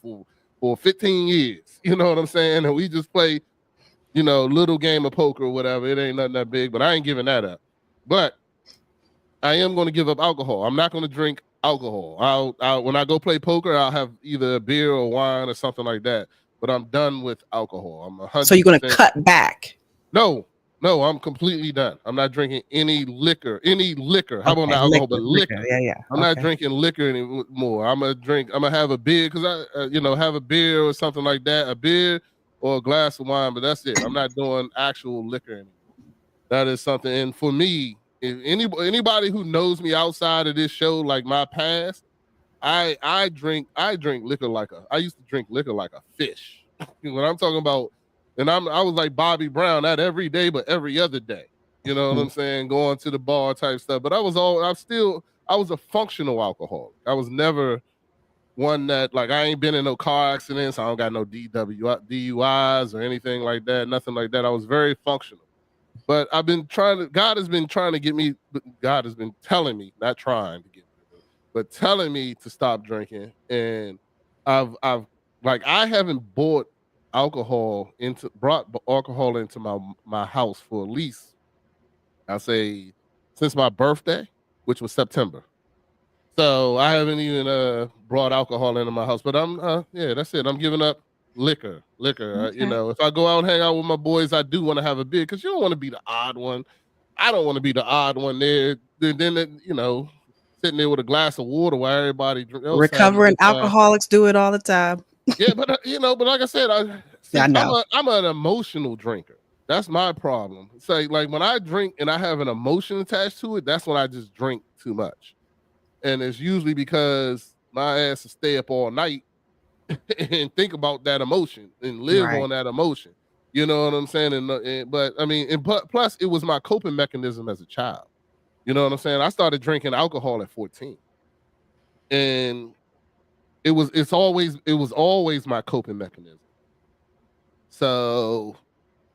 for 15 years. You know what I'm saying? And we just play, little game of poker or whatever. It ain't nothing that big, but I ain't giving that up. But I am going to give up alcohol. I'm not going to drink alcohol. When I go play poker, I'll have either a beer or wine or something like that. But I'm done with alcohol. I'm 100%. So you're going to cut back? No, I'm completely done. I'm not drinking any liquor. How about not alcohol, but liquor? Yeah. I'm not drinking liquor anymore. I'm gonna have a beer because I, have a beer or something like that, a beer or a glass of wine, but that's it. I'm not doing actual liquor anymore. That is something. And for me, if anybody who knows me outside of this show, like my past, I drink liquor I used to drink liquor like a fish. When I'm talking about, and I was like Bobby Brown, not every day, but every other day. You know what I'm saying? Going to the bar type stuff. But I was a functional alcoholic. I was never one that, like, I ain't been in no car accidents. I don't got no DUIs or anything like that. Nothing like that. I was very functional. But God has been trying to get me, God has been telling me, not trying to get me, but telling me to stop drinking. And I haven't brought alcohol into my house for at least, I'll say, since my birthday, which was September. So I haven't even brought alcohol into my house. But that's it. I'm giving up liquor. Okay. If I go out and hang out with my boys, I do want to have a beer, because you don't want to be the odd one. I don't want to be the odd one there. Then sitting there with a glass of water while everybody Recovering alcoholics do it all the time. Yeah, but but like I said, I know. I'm an emotional drinker. That's my problem. It's like when I drink and I have an emotion attached to it, that's when I just drink too much. And it's usually because my ass will stay up all night and think about that emotion and live on that emotion. You know what I'm saying? But plus it was my coping mechanism as a child. You know what I'm saying? I started drinking alcohol at 14. And it was always my coping mechanism. So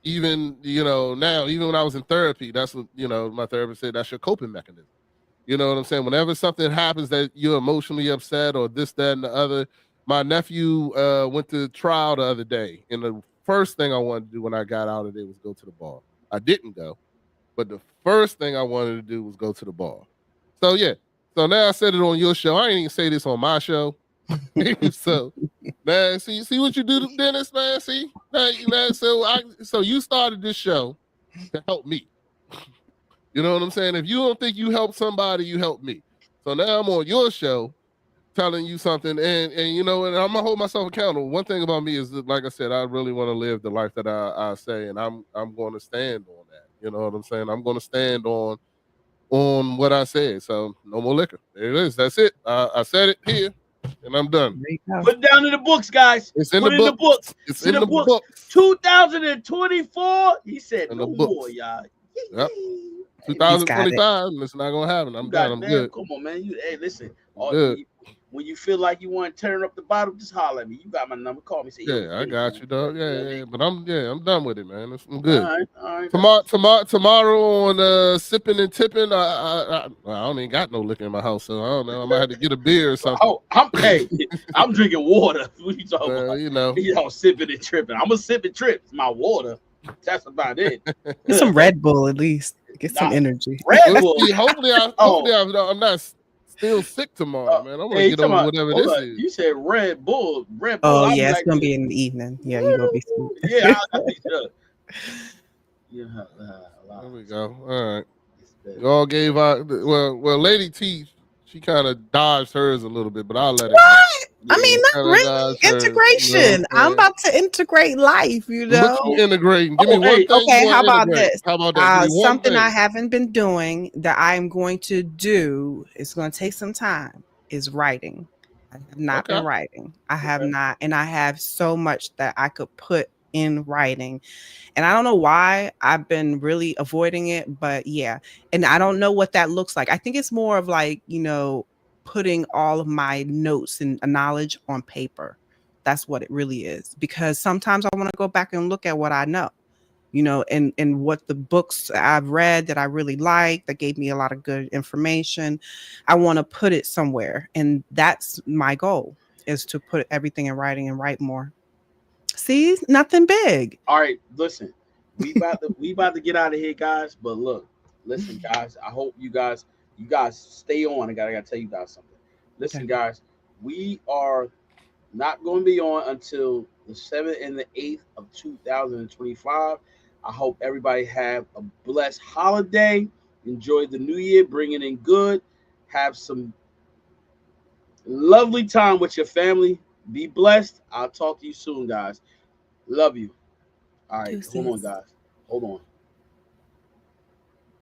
even, now, even when I was in therapy, that's what, my therapist said, that's your coping mechanism. You know what I'm saying? Whenever something happens that you're emotionally upset or this, that, and the other. My nephew went to trial the other day, and the first thing I wanted to do when I got out of there was go to the bar. I didn't go, but the first thing I wanted to do was go to the bar. So yeah. So now I said it on your show. I ain't even say this on my show. So, man, see what you do, Dennis, man. See, so you started this show to help me. You know what I'm saying? If you don't think you help somebody, you help me. So now I'm on your show telling you something, and and I'm gonna hold myself accountable. One thing about me is that, like I said, I really want to live the life that I say, and I'm going to stand on that. You know what I'm saying? I'm going to stand on what I said. So no more liquor. There it is. That's it. I said it here, and I'm done. Put it down in the books, guys. It's in the books. It's in the books. 2024. He said no more, y'all. Yep. 2025. It's not gonna happen. I'm done. I'm good. Come on, man. Hey, listen. Good. When you feel like you want to turn up the bottle, just holler at me. You got my number. Call me. Say, I got you, dog. Yeah. But I'm done with it, man. I'm good. All right. Tomorrow on sipping and tipping. I don't even got no liquor in my house, so I don't know. I might have to get a beer or something. Oh, I'm drinking water. What you talking about? You sipping and tripping. I'm a sip and trip. It's my water. That's about it. Get some Red Bull at least. Get some energy. Red Bull. Hopefully I'm not still sick tomorrow, man. I'm gonna get over whatever this is. You said Red Bull. Oh yeah, it's gonna be in the evening. Yeah, you're gonna be sweet. Yeah, There we go. All right. Y'all gave out. Well, Lady T, she kind of dodged hers a little bit, but I'll let it. What? I mean, not really integration. I'm about to integrate life, Look, integrating. Give me one thing. Okay, how about this? How about that? Something I haven't been doing that I'm going to do. It's going to take some time. Is writing. I have not been writing. I have not, and I have so much that I could put in writing, and I don't know why I've been really avoiding it. But yeah, and I don't know what that looks like. I think it's more of like, putting all of my notes and knowledge on paper. That's what it really is. Because sometimes I want to go back and look at what I know, and what the books I've read that I really like, that gave me a lot of good information. I want to put it somewhere. And that's my goal, is to put everything in writing and write more. See, nothing big. All right, listen, we about to get out of here, guys. But look, listen, guys, I hope you guys stay on. I gotta tell you guys something. Listen, guys, we are not going to be on until the 7th and the 8th of 2025. I hope everybody have a blessed holiday. Enjoy the new year. Bring it in good. Have some lovely time with your family. Be blessed. I'll talk to you soon, guys. Love you. All right, hold on, guys. Hold on.